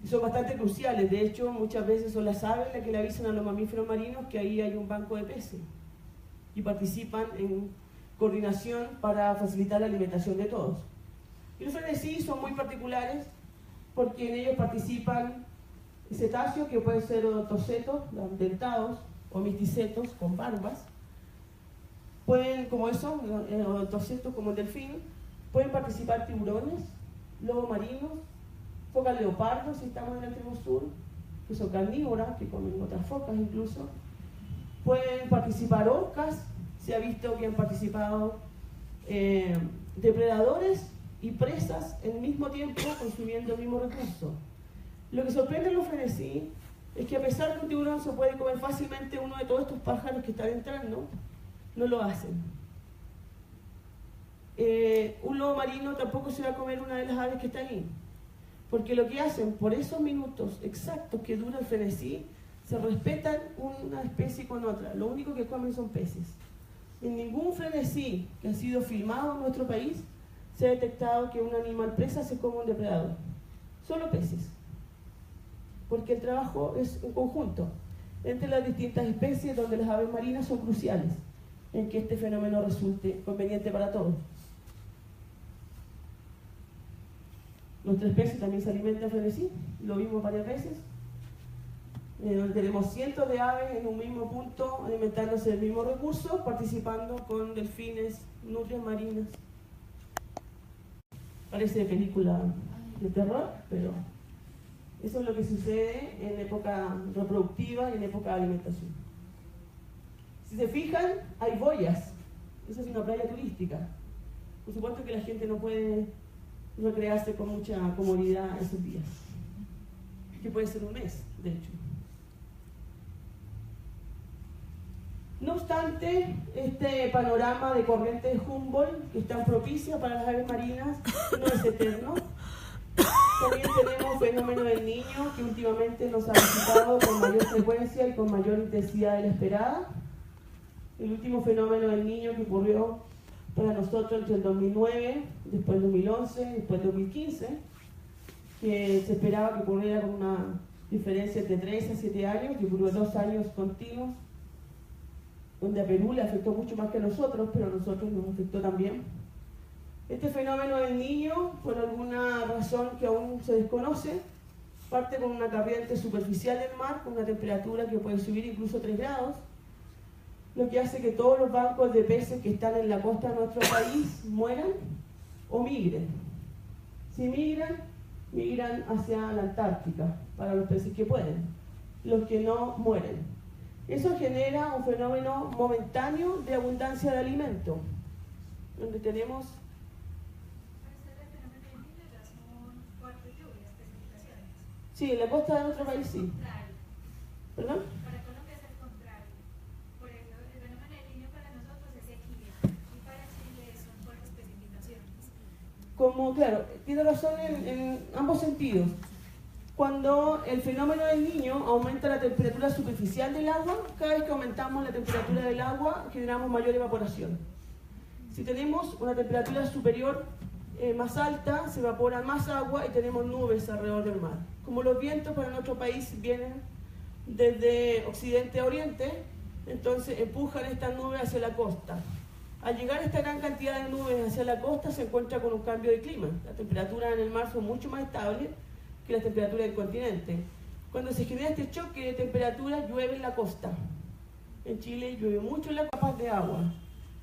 Son bastante cruciales, de hecho muchas veces son las aves las que le avisan a los mamíferos marinos que ahí hay un banco de peces y participan en coordinación para facilitar la alimentación de todos. Y los frenesí son muy particulares porque en ellos participan cetáceos que pueden ser odontocétos, dentados, o misticetos con barbas. Pueden, como eso, odontocétos como el delfín, pueden participar tiburones, lobos marinos, focas leopardos si estamos en el extremo sur, que son carnívoras, que comen otras focas incluso. Pueden participar orcas, se ha visto que han participado depredadores y presas al mismo tiempo consumiendo el mismo recurso. Lo que sorprende en los frenesí es que a pesar de que un tiburón se puede comer fácilmente uno de todos estos pájaros que están entrando, no lo hacen. Un lobo marino tampoco se va a comer una de las aves que están ahí, porque lo que hacen por esos minutos exactos que dura el frenesí, se respetan una especie con otra. Lo único que comen son peces. En ningún frenesí que ha sido filmado en nuestro país se ha detectado que un animal presa se coma un depredador. Solo peces. Porque el trabajo es un conjunto entre las distintas especies, donde las aves marinas son cruciales en que este fenómeno resulte conveniente para todos. Nuestra especie también se alimenta de frenesí, lo vimos varias veces. Tenemos cientos de aves en un mismo punto alimentándose del mismo recurso, participando con delfines, nutrias marinas. Parece película de terror, pero eso es lo que sucede en época reproductiva y en época de alimentación. Si se fijan, hay boyas. Esa es una playa turística. Por supuesto que la gente no puede recrearse con mucha comodidad esos días, que puede ser un mes, de hecho. No obstante, este panorama de corriente de Humboldt, que es tan propicia para las aves marinas, no es eterno. También tenemos un fenómeno del Niño, que últimamente nos ha visitado con mayor frecuencia y con mayor intensidad de la esperada. El último fenómeno del Niño que ocurrió para nosotros entre el 2009, después el 2011, después el 2015, que se esperaba que ocurriera con una diferencia de 3 a 7 años, que ocurrió 2 años continuos, donde a Perú le afectó mucho más que a nosotros, pero a nosotros nos afectó también. Este fenómeno del Niño, por alguna razón que aún se desconoce, parte con una corriente superficial del mar, con una temperatura que puede subir incluso 3 grados, lo que hace que todos los bancos de peces que están en la costa de nuestro país mueran o migren. Si migran, migran hacia la Antártica, para los peces que pueden. Los que no, mueren. Eso genera un fenómeno momentáneo de abundancia de alimento, donde tenemos... Sí, en la costa de nuestro país sí. ¿Perdón? Para Colombia es el contrario. Por eso el fenómeno del Niño para nosotros es sequía y para Chile son fuertes precipitaciones. Como, claro, tiene razón en ambos sentidos. Cuando el fenómeno del Niño aumenta la temperatura superficial del agua, cada vez que aumentamos la temperatura del agua generamos mayor evaporación. Si tenemos una temperatura superior más alta, se evapora más agua y tenemos nubes alrededor del mar. Como los vientos para nuestro país vienen desde occidente a oriente, entonces empujan estas nubes hacia la costa. Al llegar esta gran cantidad de nubes hacia la costa se encuentra con un cambio de clima. Las temperaturas en el mar son mucho más estables que las temperaturas del continente. Cuando se genera este choque de temperaturas, llueve en la costa. En Chile llueve mucho en las capas de agua.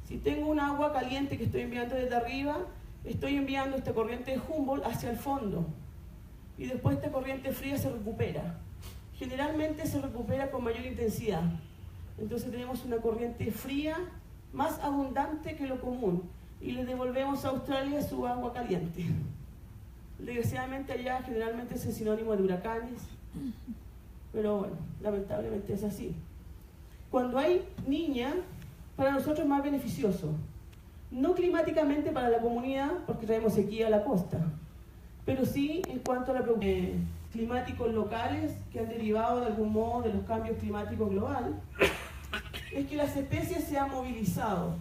Si tengo un agua caliente que estoy enviando desde arriba, estoy enviando esta corriente de Humboldt hacia el fondo. Y después esta corriente fría se recupera. Generalmente se recupera con mayor intensidad. Entonces tenemos una corriente fría más abundante que lo común. Y le devolvemos a Australia su agua caliente. Desgraciadamente allá generalmente es sinónimo de huracanes, pero bueno, lamentablemente es así. Cuando hay niña, para nosotros es más beneficioso, no climáticamente para la comunidad, porque traemos sequía a la costa, pero sí en cuanto a los climáticos locales que han derivado de algún modo de los cambios climáticos globales, es que las especies se han movilizado.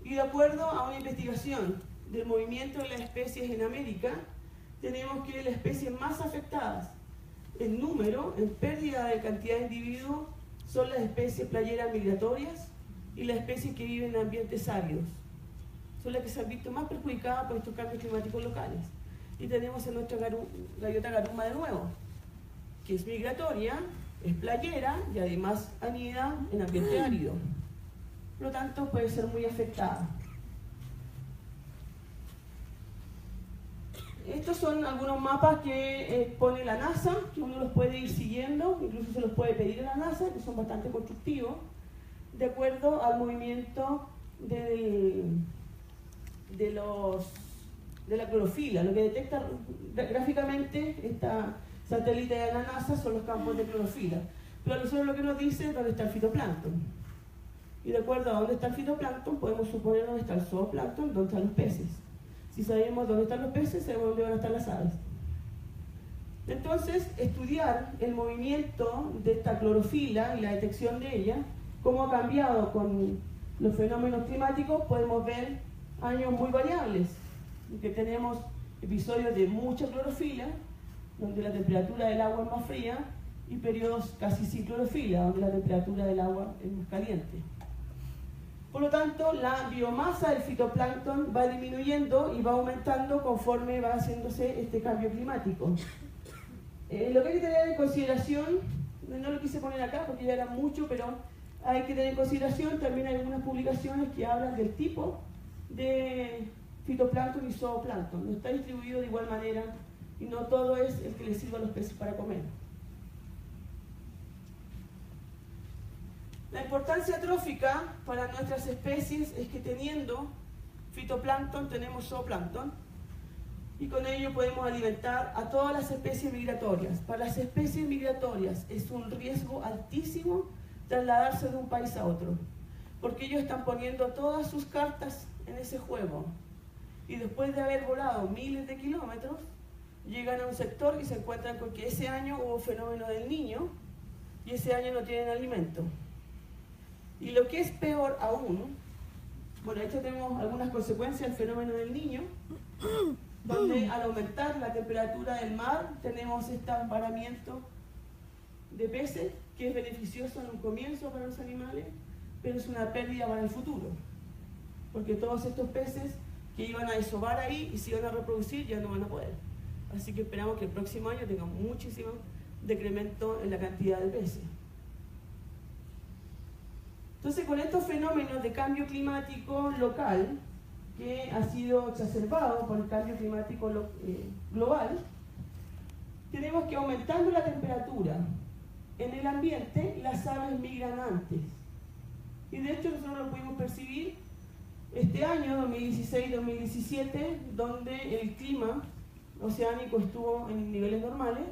Y de acuerdo a una investigación del movimiento de las especies en América, tenemos que las especies más afectadas en número, en pérdida de cantidad de individuos, son las especies playeras migratorias y las especies que viven en ambientes áridos. Son las que se han visto más perjudicadas por estos cambios climáticos locales. Y tenemos a nuestra gaviota garuma de nuevo, que es migratoria, es playera y además anida en ambiente árido. Por lo tanto, puede ser muy afectada. Estos son algunos mapas que pone la NASA, que uno los puede ir siguiendo, incluso se los puede pedir a la NASA, que son bastante constructivos, de acuerdo al movimiento de la clorofila. Lo que detecta gráficamente esta satélite de la NASA son los campos de clorofila. Pero a nosotros lo que nos dice es dónde está el fitoplancton. Y de acuerdo a dónde está el fitoplancton, podemos suponer dónde está el zooplancton, dónde están los peces. Si sabemos dónde están los peces, sabemos dónde van a estar las aves. Entonces, estudiar el movimiento de esta clorofila y la detección de ella, cómo ha cambiado con los fenómenos climáticos, podemos ver años muy variables, que tenemos episodios de mucha clorofila, donde la temperatura del agua es más fría, y periodos casi sin clorofila, donde la temperatura del agua es más caliente. Por lo tanto, la biomasa del fitoplancton va disminuyendo y va aumentando conforme va haciéndose este cambio climático. Lo que hay que tener en consideración, no lo quise poner acá porque ya era mucho, pero hay que tener en consideración, también hay algunas publicaciones que hablan del tipo de fitoplancton y zooplancton. No está distribuido de igual manera y no todo es el que les sirve a los peces para comer. La importancia trófica para nuestras especies es que teniendo fitoplancton tenemos zooplancton y con ello podemos alimentar a todas las especies migratorias. Para las especies migratorias es un riesgo altísimo trasladarse de un país a otro, porque ellos están poniendo todas sus cartas en ese juego y después de haber volado miles de kilómetros llegan a un sector y se encuentran con que ese año hubo fenómeno del Niño y ese año no tienen alimento. Y lo que es peor aún, bueno, esto tenemos algunas consecuencias del fenómeno del Niño, donde al aumentar la temperatura del mar tenemos este embaramiento de peces, que es beneficioso en un comienzo para los animales, pero es una pérdida para el futuro, porque todos estos peces que iban a desovar ahí y se iban a reproducir ya no van a poder. Así que esperamos que el próximo año tengamos muchísimo decremento en la cantidad de peces. Entonces, con estos fenómenos de cambio climático local, que ha sido exacerbado por el cambio climático global, tenemos que aumentando la temperatura en el ambiente, las aves migran antes. Y de hecho nosotros lo pudimos percibir este año, 2016-2017, donde el clima oceánico estuvo en niveles normales,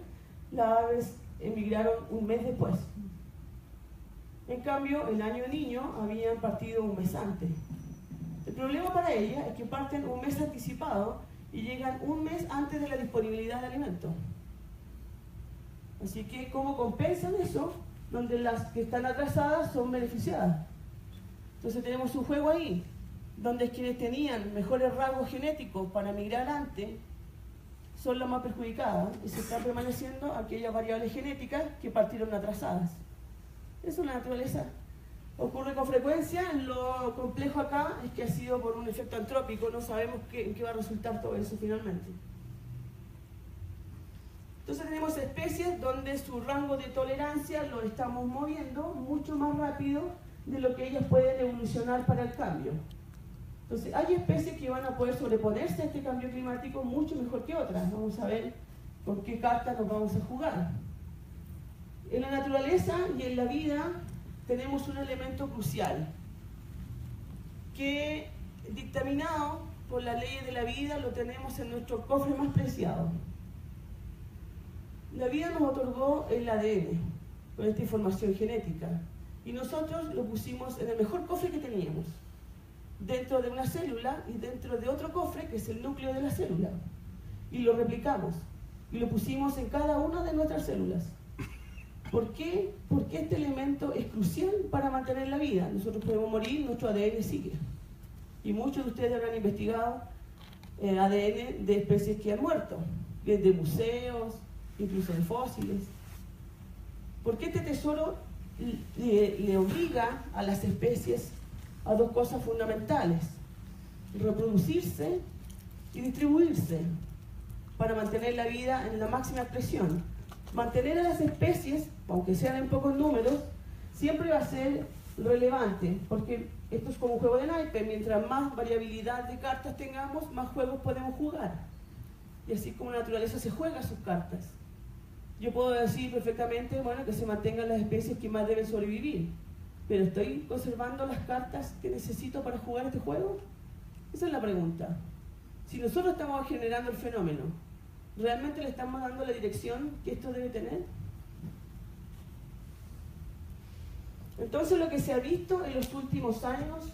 las aves emigraron un mes después. En cambio, el año Niño habían partido un mes antes. El problema para ellas es que parten un mes anticipado y llegan un mes antes de la disponibilidad de alimentos. Así que, ¿cómo compensan eso? Donde las que están atrasadas son beneficiadas. Entonces tenemos un juego ahí, donde quienes tenían mejores rasgos genéticos para migrar antes son las más perjudicadas y se están permaneciendo aquellas variables genéticas que partieron atrasadas. Eso es la naturaleza. Ocurre con frecuencia. Lo complejo acá es que ha sido por un efecto antrópico, no sabemos en qué va a resultar todo eso finalmente. Entonces tenemos especies donde su rango de tolerancia lo estamos moviendo mucho más rápido de lo que ellas pueden evolucionar para el cambio. Entonces hay especies que van a poder sobreponerse a este cambio climático mucho mejor que otras. Vamos a ver con qué cartas nos vamos a jugar. En la naturaleza y en la vida tenemos un elemento crucial que, dictaminado por las leyes de la vida, lo tenemos en nuestro cofre más preciado. La vida nos otorgó el ADN. con esta información genética. Y nosotros lo pusimos en el mejor cofre que teníamos, dentro de una célula y dentro de otro cofre que es el núcleo de la célula. Y lo replicamos y lo pusimos en cada una de nuestras células. ¿Por qué? Porque este elemento es crucial para mantener la vida. Nosotros podemos morir, nuestro ADN sigue. Y muchos de ustedes habrán investigado ADN de especies que han muerto, desde museos, incluso de fósiles. Porque este tesoro le obliga a las especies a dos cosas fundamentales: reproducirse y distribuirse, para mantener la vida en la máxima expresión. Mantener a las especies, aunque sean en pocos números, siempre va a ser relevante, porque esto es como un juego de naipe. Mientras más variabilidad de cartas tengamos, más juegos podemos jugar. Y así como la naturaleza se juega sus cartas. Yo puedo decir perfectamente, bueno, que se mantengan las especies que más deben sobrevivir, pero ¿estoy conservando las cartas que necesito para jugar este juego? Esa es la pregunta. Si nosotros estamos generando el fenómeno, ¿realmente le estamos dando la dirección que esto debe tener? Entonces, lo que se ha visto en los últimos años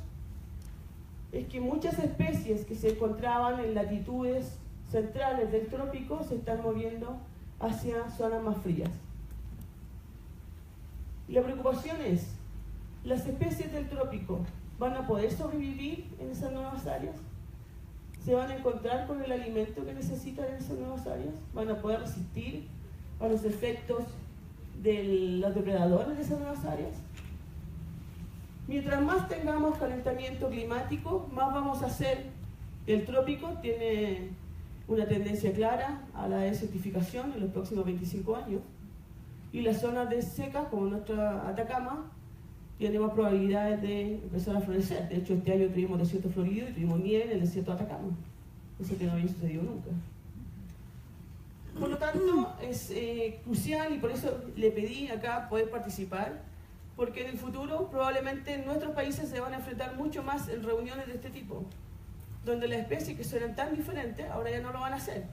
es que muchas especies que se encontraban en latitudes centrales del trópico se están moviendo hacia zonas más frías. Y la preocupación es, ¿las especies del trópico van a poder sobrevivir en esas nuevas áreas? ¿Se van a encontrar con el alimento que necesitan en esas nuevas áreas? ¿Van a poder resistir a los efectos de los depredadores de esas nuevas áreas? Mientras más tengamos calentamiento climático, más vamos a hacer. El trópico tiene una tendencia clara a la desertificación en los próximos 25 años. Y las zonas de seca, como nuestra Atacama, tienen más probabilidades de empezar a florecer. De hecho, este año tuvimos desierto florido y tuvimos nieve en el desierto de Atacama. Eso que no había sucedido nunca. Por lo tanto, es crucial, y por eso le pedí acá poder participar, porque en el futuro probablemente nuestros países se van a enfrentar mucho más en reuniones de este tipo, donde las especies que suenan tan diferentes ahora ya no lo van a hacer.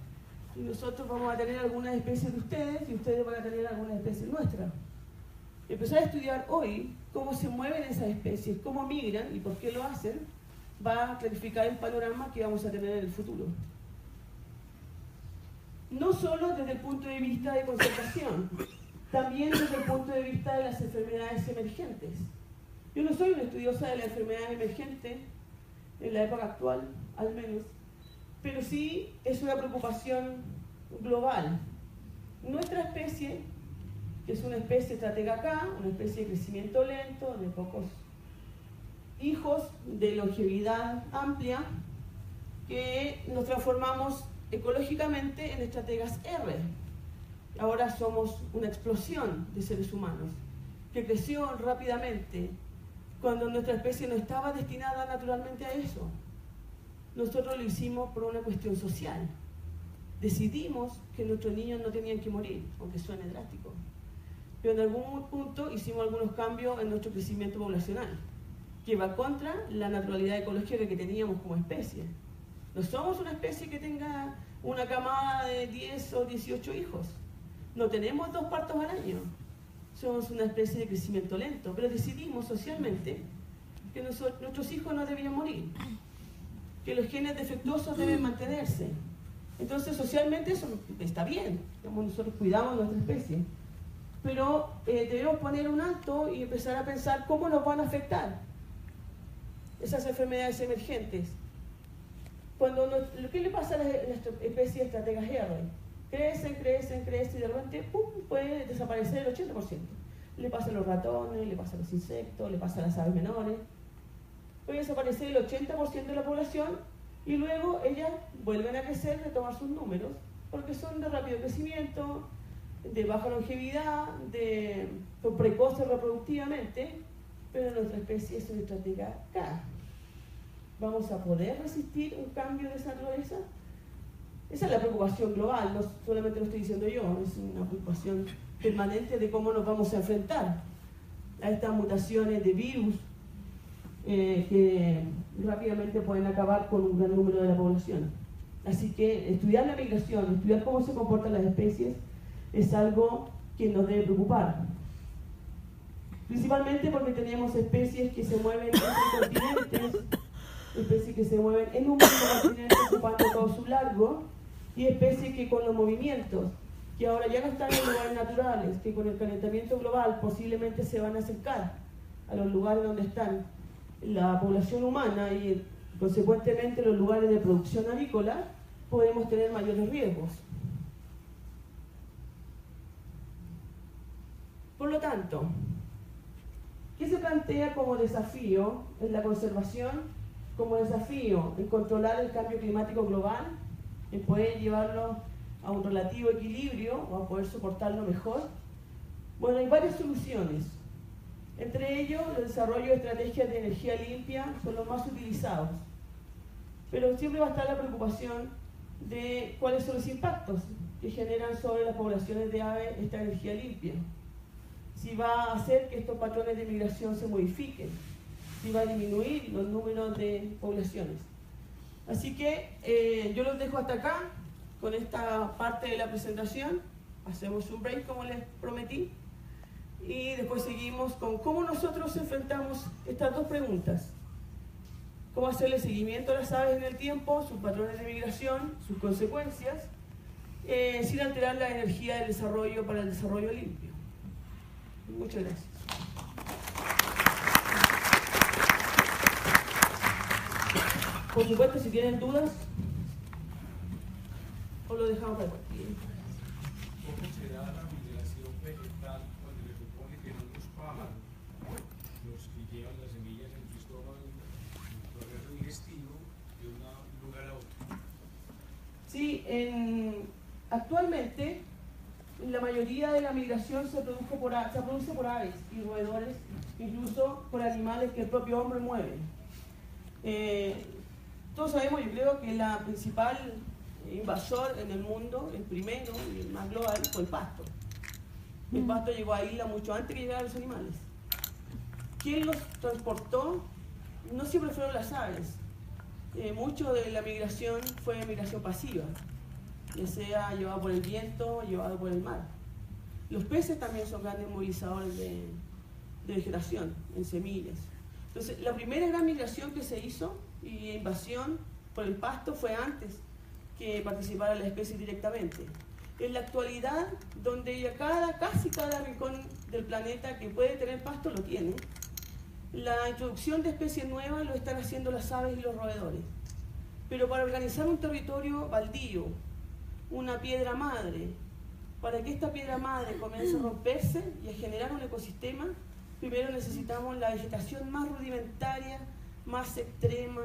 Y nosotros vamos a tener algunas especies de ustedes y ustedes van a tener algunas especies nuestras. Empezar a estudiar hoy cómo se mueven esas especies, cómo migran y por qué lo hacen, va a clarificar el panorama que vamos a tener en el futuro. No solo desde el punto de vista de conservación, también desde el punto de vista de las enfermedades emergentes. Yo no soy una estudiosa de la enfermedad emergente en la época actual, al menos, pero sí es una preocupación global. Nuestra especie, que es una especie estratega acá, una especie de crecimiento lento, de pocos hijos, de longevidad amplia, que nos transformamos ecológicamente en estrategas R. Ahora somos una explosión de seres humanos que creció rápidamente cuando nuestra especie no estaba destinada naturalmente a eso. Nosotros lo hicimos por una cuestión social. Decidimos que nuestros niños no tenían que morir, aunque suene drástico. Pero en algún punto hicimos algunos cambios en nuestro crecimiento poblacional, que va contra la naturalidad ecológica que teníamos como especie. No somos una especie que tenga una camada de 10 o 18 hijos. No tenemos 2 partos al año. Somos una especie de crecimiento lento, pero decidimos socialmente que nuestros hijos no debían morir, que los genes defectuosos deben mantenerse. Entonces, socialmente eso está bien, nosotros cuidamos nuestra especie, pero debemos poner un alto y empezar a pensar cómo nos van a afectar esas enfermedades emergentes. ¿Qué le pasa a las especies estrategas R? Crecen y de repente ¡pum!, puede desaparecer el 80%. Le pasa a los ratones, le pasa a los insectos, le pasa a las aves menores. Puede desaparecer el 80% de la población y luego ellas vuelven a crecer, retomar sus números, porque son de rápido crecimiento, de baja longevidad, son precoces reproductivamente, pero nuestra especie es una estratega K. ¿Vamos a poder resistir un cambio de esa naturaleza? Esa es la preocupación global, no solamente lo estoy diciendo yo, es una preocupación permanente de cómo nos vamos a enfrentar a estas mutaciones de virus que rápidamente pueden acabar con un gran número de la población. Así que estudiar la migración, estudiar cómo se comportan las especies, es algo que nos debe preocupar. Principalmente porque tenemos especies que se mueven entre continentes, especies que se mueven en un mismo continente ocupando todo su largo, y especies que con los movimientos, que ahora ya no están en lugares naturales, que con el calentamiento global posiblemente se van a acercar a los lugares donde están la población humana y consecuentemente los lugares de producción avícola, podemos tener mayores riesgos. Por lo tanto, ¿qué se plantea como desafío en la conservación? Como desafío en controlar el cambio climático global, en poder llevarlo a un relativo equilibrio o a poder soportarlo mejor. Bueno, hay varias soluciones. Entre ellos, el desarrollo de estrategias de energía limpia son los más utilizados. Pero siempre va a estar la preocupación de cuáles son los impactos que generan sobre las poblaciones de aves esta energía limpia. Si va a hacer que estos patrones de migración se modifiquen, si va a disminuir los números de poblaciones. Así que yo los dejo hasta acá con esta parte de la presentación. Hacemos un break como les prometí y después seguimos con cómo nosotros enfrentamos estas dos preguntas: cómo hacerle seguimiento a las aves en el tiempo, sus patrones de migración, sus consecuencias, sin alterar la energía del desarrollo para el desarrollo limpio. Muchas gracias. Por supuesto, si tienen dudas, o lo dejamos para después. ¿Cómo se da la migración vegetal cuando se supone que no los pájaros, los que llevan las semillas en su estómago, el proceso digestivo de un lugar a otro? Sí, actualmente la mayoría de la migración se produce por aves y roedores, incluso por animales que el propio hombre mueve. Todos sabemos, yo creo, que la principal invasor en el mundo, el primero y el más global, fue el pasto. El pasto llegó a isla mucho antes que llegaran los animales. ¿Quién los transportó? No siempre fueron las aves. Mucho de la migración fue migración pasiva, ya sea llevado por el viento, llevado por el mar. Los peces también son grandes movilizadores de vegetación en semillas. Entonces, la primera gran migración que se hizo y invasión por el pasto fue antes que participara la especie directamente. En la actualidad, donde ya casi cada rincón del planeta que puede tener pasto lo tiene, la introducción de especies nuevas lo están haciendo las aves y los roedores. Pero para organizar un territorio baldío, una piedra madre, para que esta piedra madre comience a romperse y a generar un ecosistema, primero necesitamos la vegetación más rudimentaria, más extrema,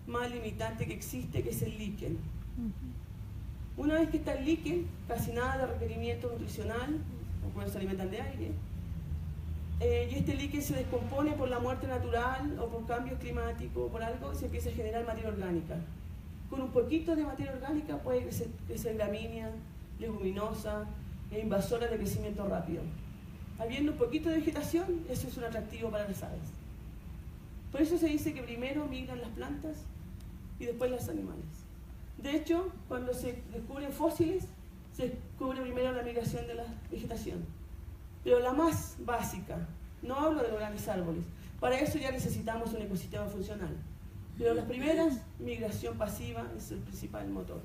más limitante que existe, que es el líquen. Una vez que está el líquen, casi nada de requerimiento nutricional, porque se alimentan de aire, y este líquen se descompone por la muerte natural o por cambios climáticos o por algo, y se empieza a generar materia orgánica. Con un poquito de materia orgánica puede crecer gramínea, leguminosa e invasora de crecimiento rápido. Habiendo un poquito de vegetación, eso es un atractivo para las aves. Por eso se dice que primero migran las plantas y después los animales. De hecho, cuando se descubren fósiles, se descubre primero la migración de la vegetación. Pero la más básica, no hablo de los grandes árboles, para eso ya necesitamos un ecosistema funcional. Pero las primeras, migración pasiva es el principal motor.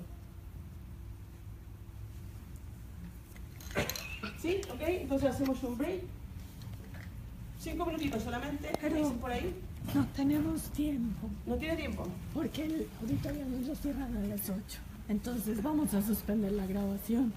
¿Sí? ¿Ok? Entonces hacemos un break. 5 minutitos solamente. ¿Qué dicen por ahí? No tenemos tiempo. ¿No tiene tiempo? Porque el auditorio nos lo cierran a las 8. Entonces vamos a suspender la grabación.